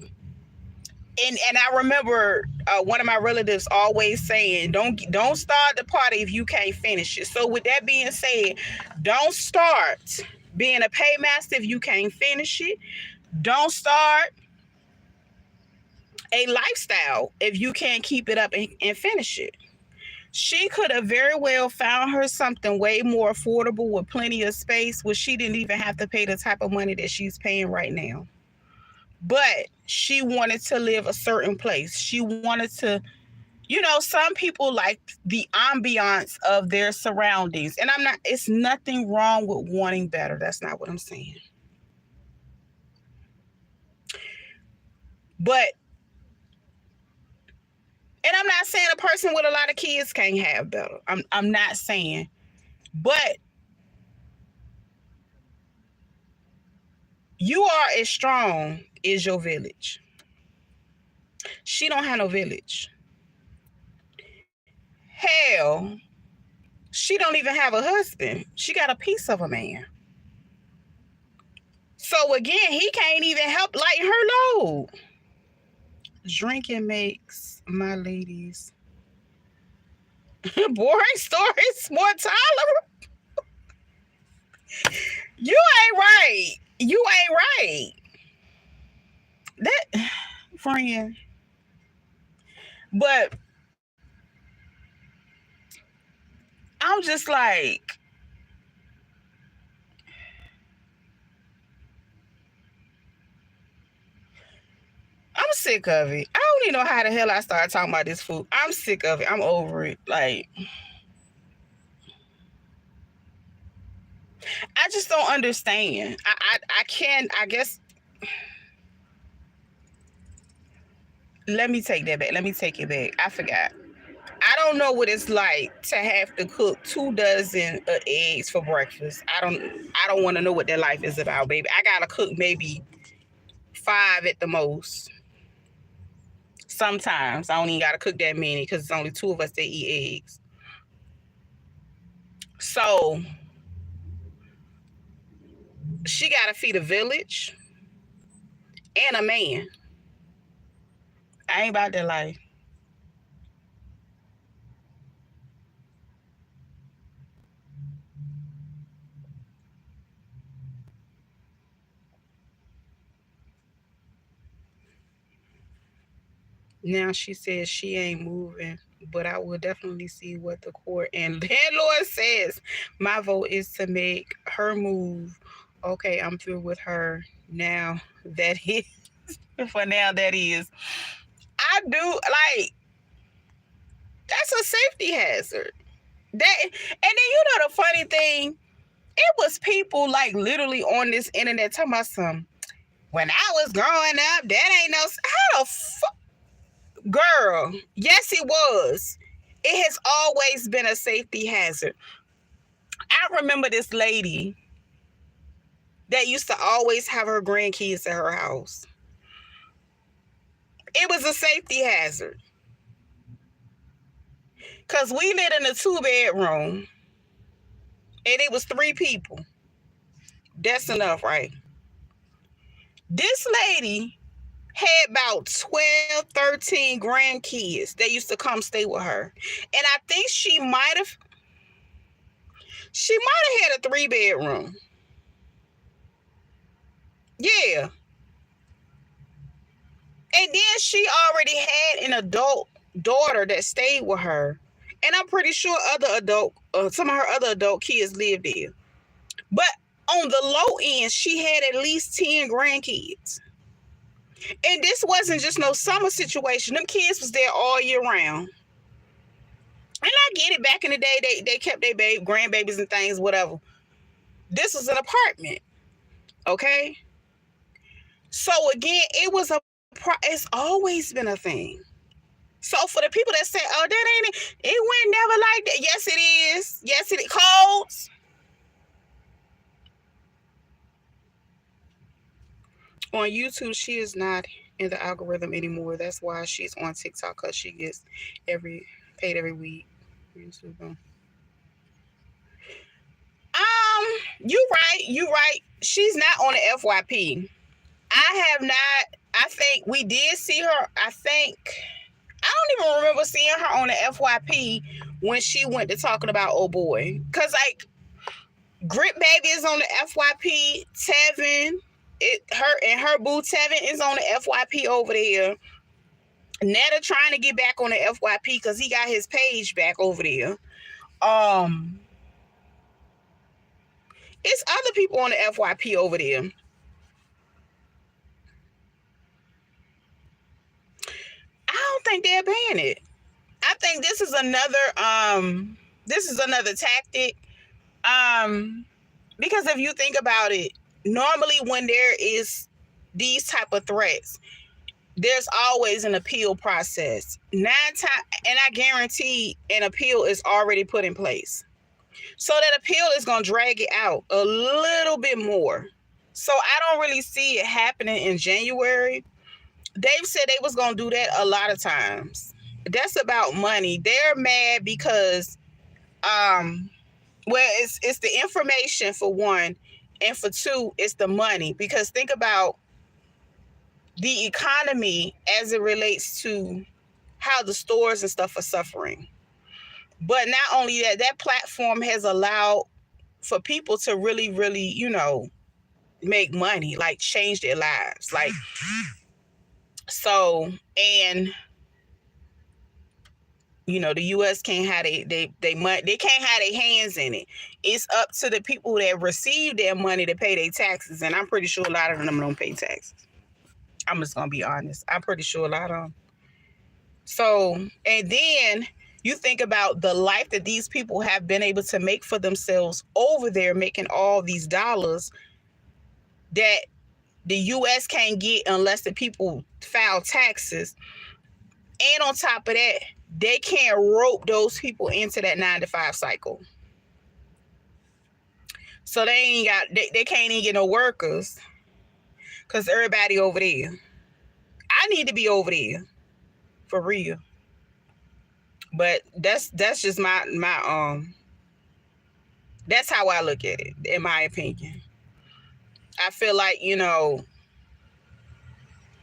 And I remember one of my relatives always saying, "Don't start the party if you can't finish it." So with that being said, don't start being a paymaster if you can't finish it. Don't start a lifestyle if you can't keep it up and finish it. She could have very well found her something way more affordable with plenty of space where she didn't even have to pay the type of money that she's paying right now. But she wanted to live a certain place. She wanted to, some people like the ambiance of their surroundings. And it's nothing wrong with wanting better. That's not what I'm saying. But, and I'm not saying a person with a lot of kids can't have better. I'm not saying. But you are as strong as your village. She don't have no village. Hell, she don't even have a husband. She got a piece of a man. So again, he can't even help lighten her load. Drinking makes my ladies boring stories more tolerable. You ain't right. You ain't right. That friend. But I'm just like, I'm sick of it. I don't even know how the hell I started talking about this food. I'm sick of it. I'm over it. Like, I just don't understand. I can't, I guess. Let me take that back. Let me take it back. I forgot. I don't know what it's like to have to cook 2 dozen of eggs for breakfast. I don't want to know what that life is about, baby. I gotta cook maybe 5 at the most. Sometimes I don't even gotta cook that many because it's only 2 of us that eat eggs. So she gotta feed a village and a man. I ain't about that life. Now she says she ain't moving, but I will definitely see what the court and landlord says. My vote is to make her move. Okay, I'm through with her now. That is for now. That is. I do like that's a safety hazard. That and then the funny thing, it was people like literally on this internet talking about some. When I was growing up, that ain't no how the fuck girl. Yes, it was. It has always been a safety hazard. I remember this lady that used to always have her grandkids at her house. It was a safety hazard. Because we lived in a 2-bedroom and it was 3 people. That's enough, right? This lady had about 12, 13 grandkids that used to come stay with her. And I think she might have had a 3-bedroom. Yeah. And then she already had an adult daughter that stayed with her. And I'm pretty sure some of her other adult kids lived there. But on the low end, she had at least 10 grandkids. And this wasn't just no summer situation. Them kids was there all year round. And I get it. Back in the day, they kept their grandbabies and things, whatever. This was an apartment. Okay? So again, it's always been a thing. So for the people that say, oh, that ain't it went never like that. Yes, it is. Yes, it is. Codes. On YouTube, she is not in the algorithm anymore. That's why she's on TikTok, because she gets paid every week. YouTube. You right. She's not on the FYP. I have not. I think we did see her. I don't even remember seeing her on the FYP when she went to talking about oh boy. Cause like Grit Baby is on the FYP. Tevin, her boo Tevin is on the FYP over there. Netta trying to get back on the FYP because he got his page back over there. It's other people on the FYP over there. I don't think they'll ban it. I think this is another tactic. Because if you think about it, normally when there is these type of threats, there's always an appeal process. 9 times, and I guarantee an appeal is already put in place. So that appeal is going to drag it out a little bit more. So I don't really see it happening in January. They've said they was going to do that a lot of times. That's about money. They're mad because, it's the information for one, and for two, it's the money. Because think about the economy as it relates to how the stores and stuff are suffering. But not only that, that platform has allowed for people to really, really, make money, like change their lives. Like, so, and the U.S. can't have they can't have their hands in it. It's up to the people that receive their money to pay their taxes, and I'm pretty sure a lot of them don't pay taxes. I'm just gonna be honest. I'm pretty sure a lot of them. So, and then you think about the life that these people have been able to make for themselves over there, making all these dollars that the U.S. can't get unless the people file taxes. And on top of that, they can't rope those people into that 9-to-5 cycle. So they can't even get no workers because everybody over there. I need to be over there for real. But that's just my that's how I look at it, in my opinion. I feel like,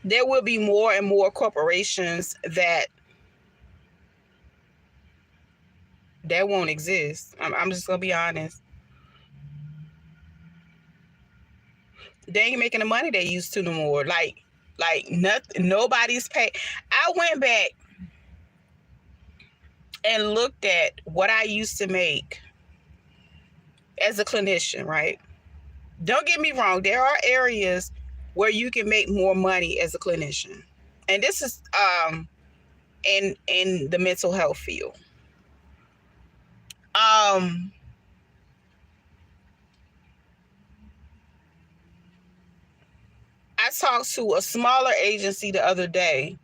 there will be more and more corporations that won't exist. I'm just gonna be honest. They ain't making the money they used to no more. Like, Like nothing, nobody's paid. I went back and looked at what I used to make as a clinician, right? Don't get me wrong, there are areas where you can make more money as a clinician. And this is in the mental health field. Um I talked to a smaller agency the other day,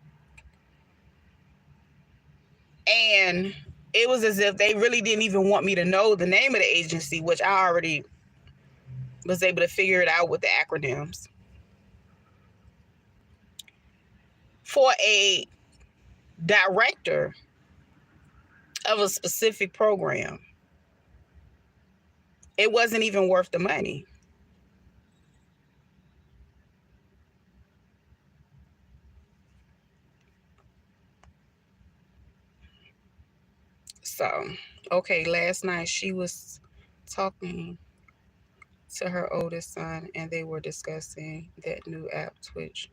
and it was as if they really didn't even want me to know the name of the agency, which I already was able to figure it out with the acronyms. For a director of a specific program, it wasn't even worth the money. So, okay, last night she was talking to her oldest son and they were discussing that new app, Twitch.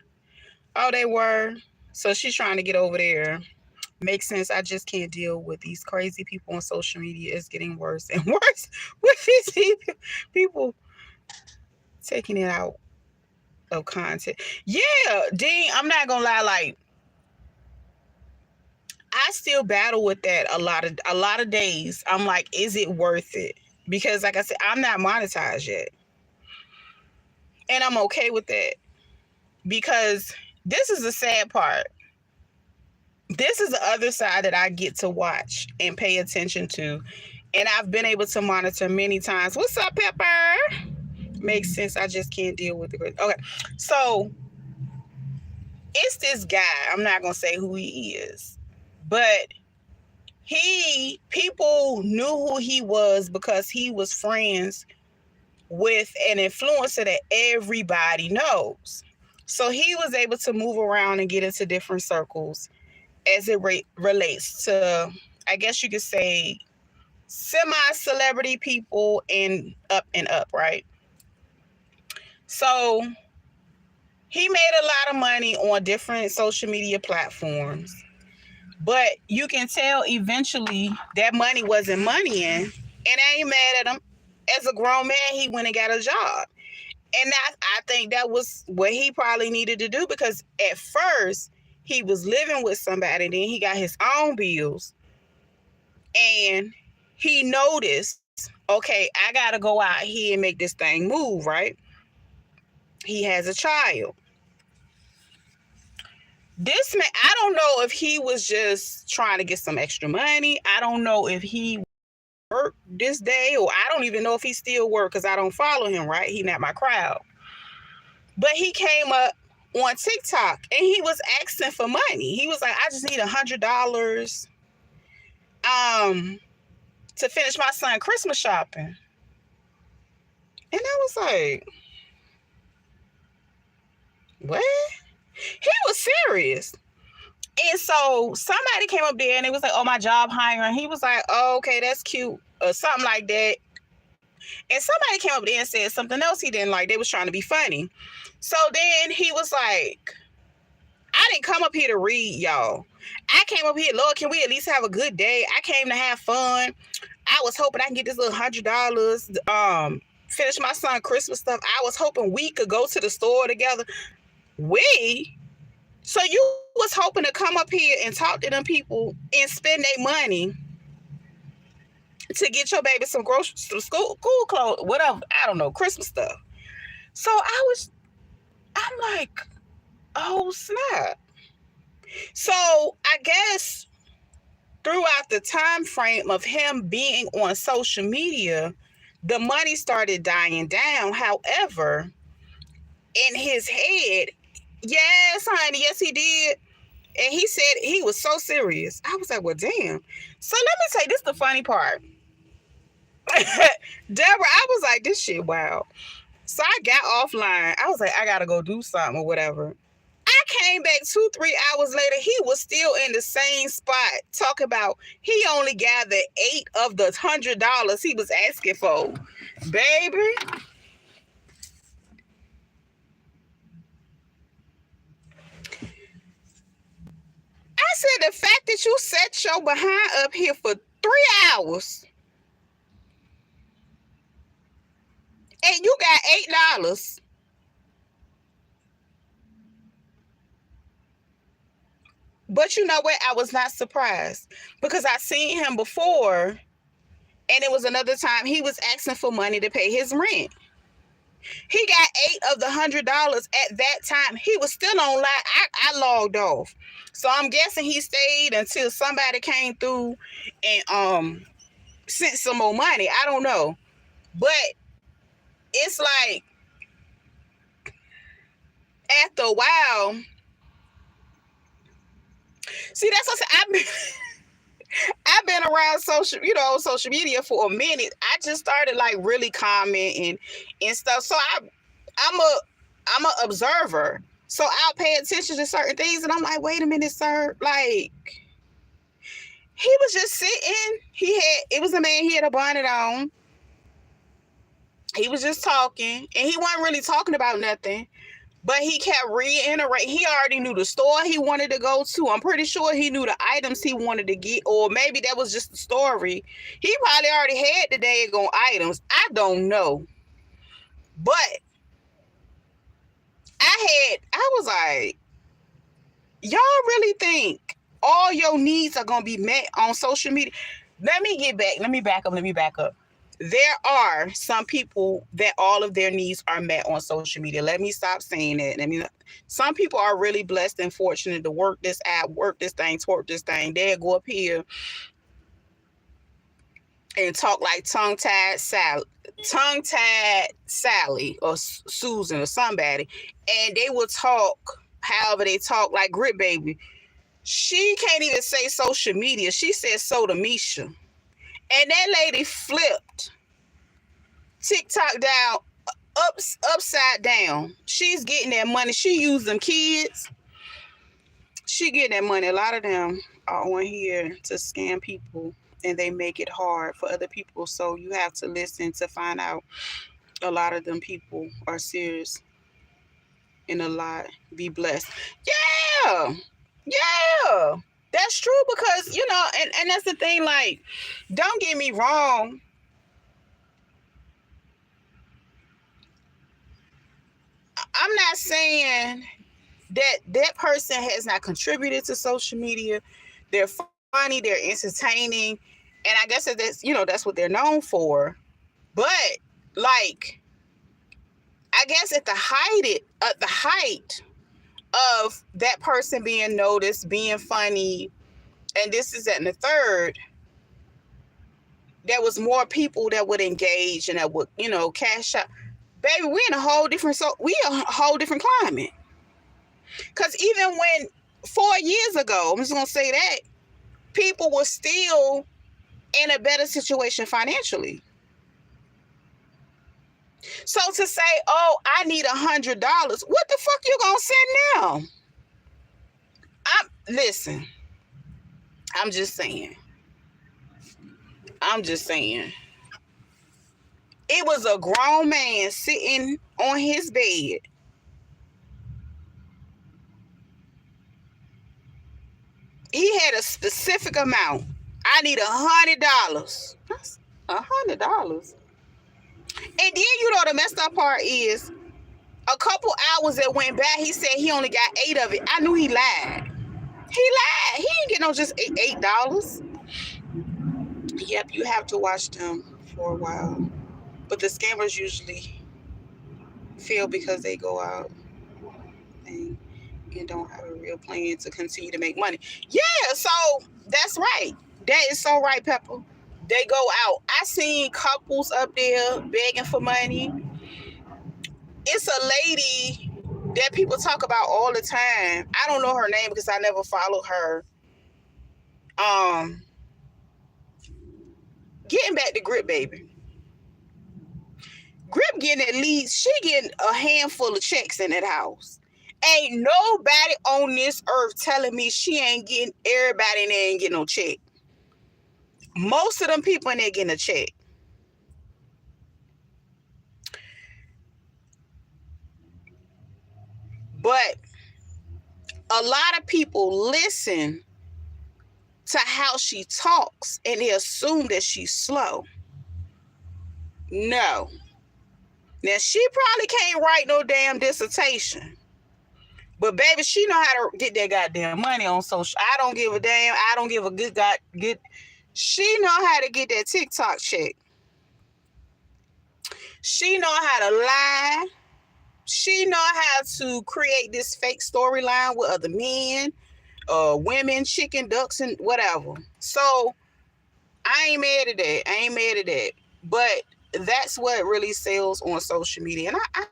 Oh, they were? So she's trying to get over there. Makes sense. I just can't deal with these crazy people on social media. It's getting worse and worse with these people taking it out of content. Yeah, Dean, I'm not gonna lie, like I still battle with that a lot of days. I'm like, is it worth it? Because like I said, I'm not monetized yet. And I'm okay with that. Because this is the sad part. This is the other side that I get to watch and pay attention to. And I've been able to monitor many times. What's up, Pepper? Makes sense. I just can't deal with it. Okay. So it's this guy. I'm not going to say who he is. But people knew who he was because he was friends with an influencer that everybody knows. So he was able to move around and get into different circles as it relates to, I guess you could say, semi-celebrity people and up, right? So he made a lot of money on different social media platforms, but you can tell eventually that money wasn't money in, and I ain't mad at him. As a grown man, he went and got a job. And I think that was what he probably needed to do, because at first he was living with somebody, then he got his own bills, and he noticed, okay, I got to go out here and make this thing move, right? He has a child. This man, I don't know if he was just trying to get some extra money. I don't know if he worked this day, or I don't even know if he still worked because I don't follow him, right? He not my crowd. But he came up on TikTok and he was asking for money. He was like, I just need $100 to finish my son Christmas shopping. And I was like, what? He was serious. And so somebody came up there and it was like, oh, my job hiring. He was like, oh, okay, that's cute, or something like that. And somebody came up there and said something else he didn't like. They was trying to be funny. So then he was like, I didn't come up here to read, y'all. I came up here, Lord, can we at least have a good day? I came to have fun. I was hoping I can get this little $100, finish my son Christmas stuff. I was hoping we could go to the store together. So you was hoping to come up here and talk to them people and spend their money to get your baby some groceries, some school clothes, whatever, I don't know, Christmas stuff. So I'm like, oh snap. So I guess throughout the time frame of him being on social media, the money started dying down. However, in his head, yes, honey, yes, he did. And he said he was so serious. I was like, well, damn. So let me tell you, this is the funny part. Deborah, I was like, this shit wild. So I got offline. I was like, I gotta go do something or whatever. I came back 2-3 hours later. He was still in the same spot talking about he only gathered 8 of the $100 he was asking for. Baby. said the fact that you set your behind up here for 3 hours and you got $8. But you know what? I was not surprised because I seen him before, and it was another time he was asking for money to pay his rent. He got eight of the $100 at that time. He was still online. I logged off, so I'm guessing he stayed until somebody came through and sent some more money. I don't know, but it's like after a while. See, that's what I've been around social media for a minute. I just started like really commenting and stuff. So I'm a observer. So I'll pay attention to certain things, and I'm like, wait a minute, sir. Like, he was just sitting. It was a man. He had a bonnet on. He was just talking, and he wasn't really talking about nothing. But he kept reiterating. He already knew the store he wanted to go to. I'm pretty sure he knew the items he wanted to get, or maybe that was just the story. He probably already had the daggone items. I don't know. But I was like, y'all really think all your needs are going to be met on social media? Let me back up. There are some people that all of their needs are met on social media. Let me stop saying that. Some people are really blessed and fortunate to work this app, work this thing, twerk this thing. They'll go up here and talk like tongue-tied Sally or Susan or somebody, and they will talk however they talk, like Grit Baby. She can't even say social media. She said so to Misha. And that lady flipped TikTok down, upside down. She's getting that money. She used them kids. She getting that money. A lot of them are on here to scam people, and they make it hard for other people. So you have to listen to find out. A lot of them people are serious and a lot. Be blessed. Yeah. That's true because, and that's the thing, like, don't get me wrong. I'm not saying that person has not contributed to social media. They're funny, they're entertaining, and I guess that's what they're known for. But like, I guess at the height of that person being noticed, being funny, and this is at the third, there was more people that would engage and that would, cash out. Baby, we a whole different climate. Because even when 4 years ago, I'm just gonna say that, people were still in a better situation financially. So to say, oh, I need $100, what the fuck you gonna send now? Listen, I'm just saying. It was a grown man sitting on his bed. He had a specific amount. I need $100. That's $100. And then the messed up part is, a couple hours that went by, he said he only got 8 of it. I knew he lied. He didn't get no just $8. Yep, you have to watch them for a while. But the scammers usually fail because they go out and don't have a real plan to continue to make money. Yeah, so that's right. That is so right, Pepper. They go out. I seen couples up there begging for money. It's a lady that people talk about all the time. I don't know her name because I never followed her. Getting back to Grip Baby. Grip she getting a handful of checks in that house. Ain't nobody on this earth telling me she ain't getting, everybody in there ain't getting no check. Most of them people in there getting a check. But a lot of people listen to how she talks, and they assume that she's slow. No. Now, she probably can't write no damn dissertation. But baby, she know how to get that goddamn money on social. I don't give a damn. I don't give a good. She know how to get that TikTok check. She know how to lie. She know how to create this fake storyline with other men, women, chicken, ducks, and whatever. So I ain't mad at that. I ain't mad at that. But that's what really sells on social media. And I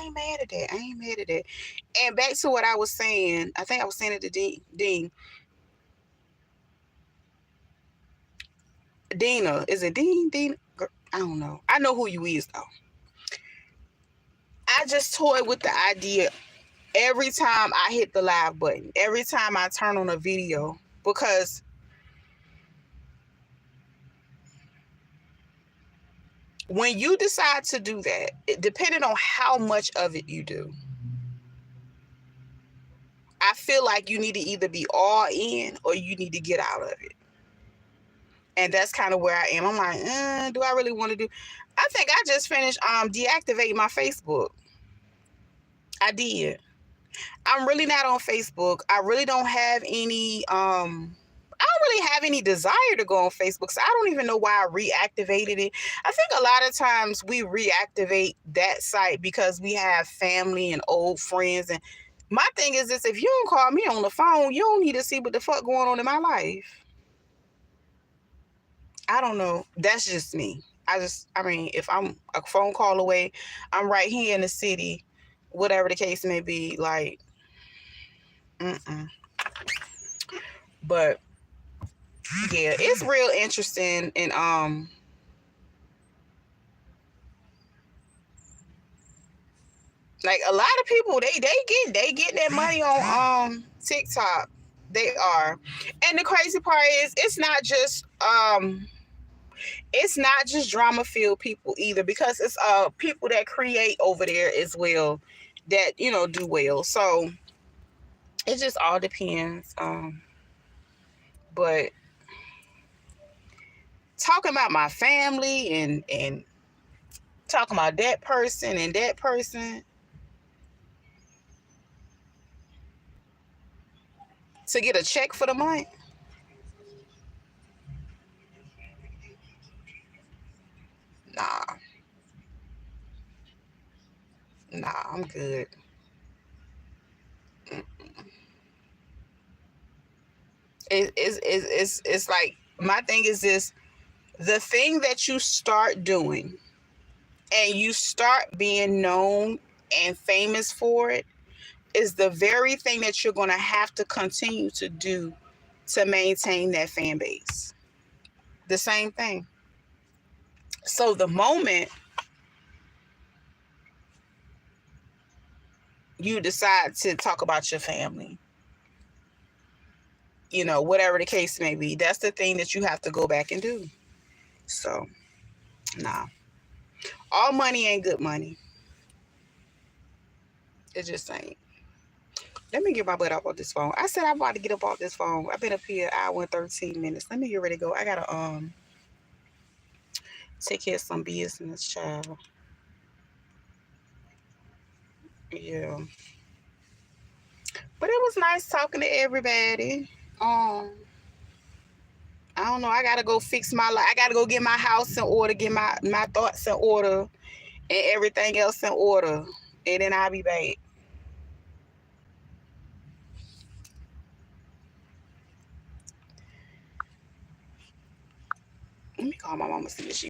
ain't mad at that. I ain't mad at that. And back to what I was saying, I think I was saying it to Dean. Dina. Is it Dean? Dean? I don't know. I know who you is, though. I just toy with the idea every time I hit the live button, every time I turn on a video, because when you decide to do that, depending on how much of it you do, I feel like you need to either be all in or you need to get out of it. And that's kind of where I am. I'm like, do I really want to do? I think I just finished deactivating my Facebook. I did. I'm really not on Facebook. I really don't have any I don't really have any desire to go on Facebook. So I don't even know why I reactivated it. I think a lot of times we reactivate that site because we have family and old friends. And my thing is this: if you don't call me on the phone, you don't need to see what the fuck going on in my life. I don't know. That's just me. I mean, if I'm a phone call away, I'm right here in the city, whatever the case may be, like, But yeah, it's real interesting. And like a lot of people, they get that money on TikTok. They are. And the crazy part is it's not just drama filled people either, because it's people that create over there as well that, do well. So it just all depends. But talking about my family and talking about that person and that person to get a check for the month. Nah, I'm good. It's like, my thing is this: the thing that you start doing and you start being known and famous for it is the very thing that you're going to have to continue to do to maintain that fan base. The same thing. So the moment you decide to talk about your family, whatever the case may be, that's the thing that you have to go back and do. So, nah. All money ain't good money. It just ain't. Let me get my butt up on this phone. I said I'm about to get up off this phone. I've been up here an hour and 13 minutes. Let me get ready to go. I gotta take care of some business, child. Yeah. But it was nice talking to everybody. I don't know. I gotta go fix my life. I gotta go get my house in order, get my thoughts in order, and everything else in order. And then I'll be back. Let me call my mama, see if she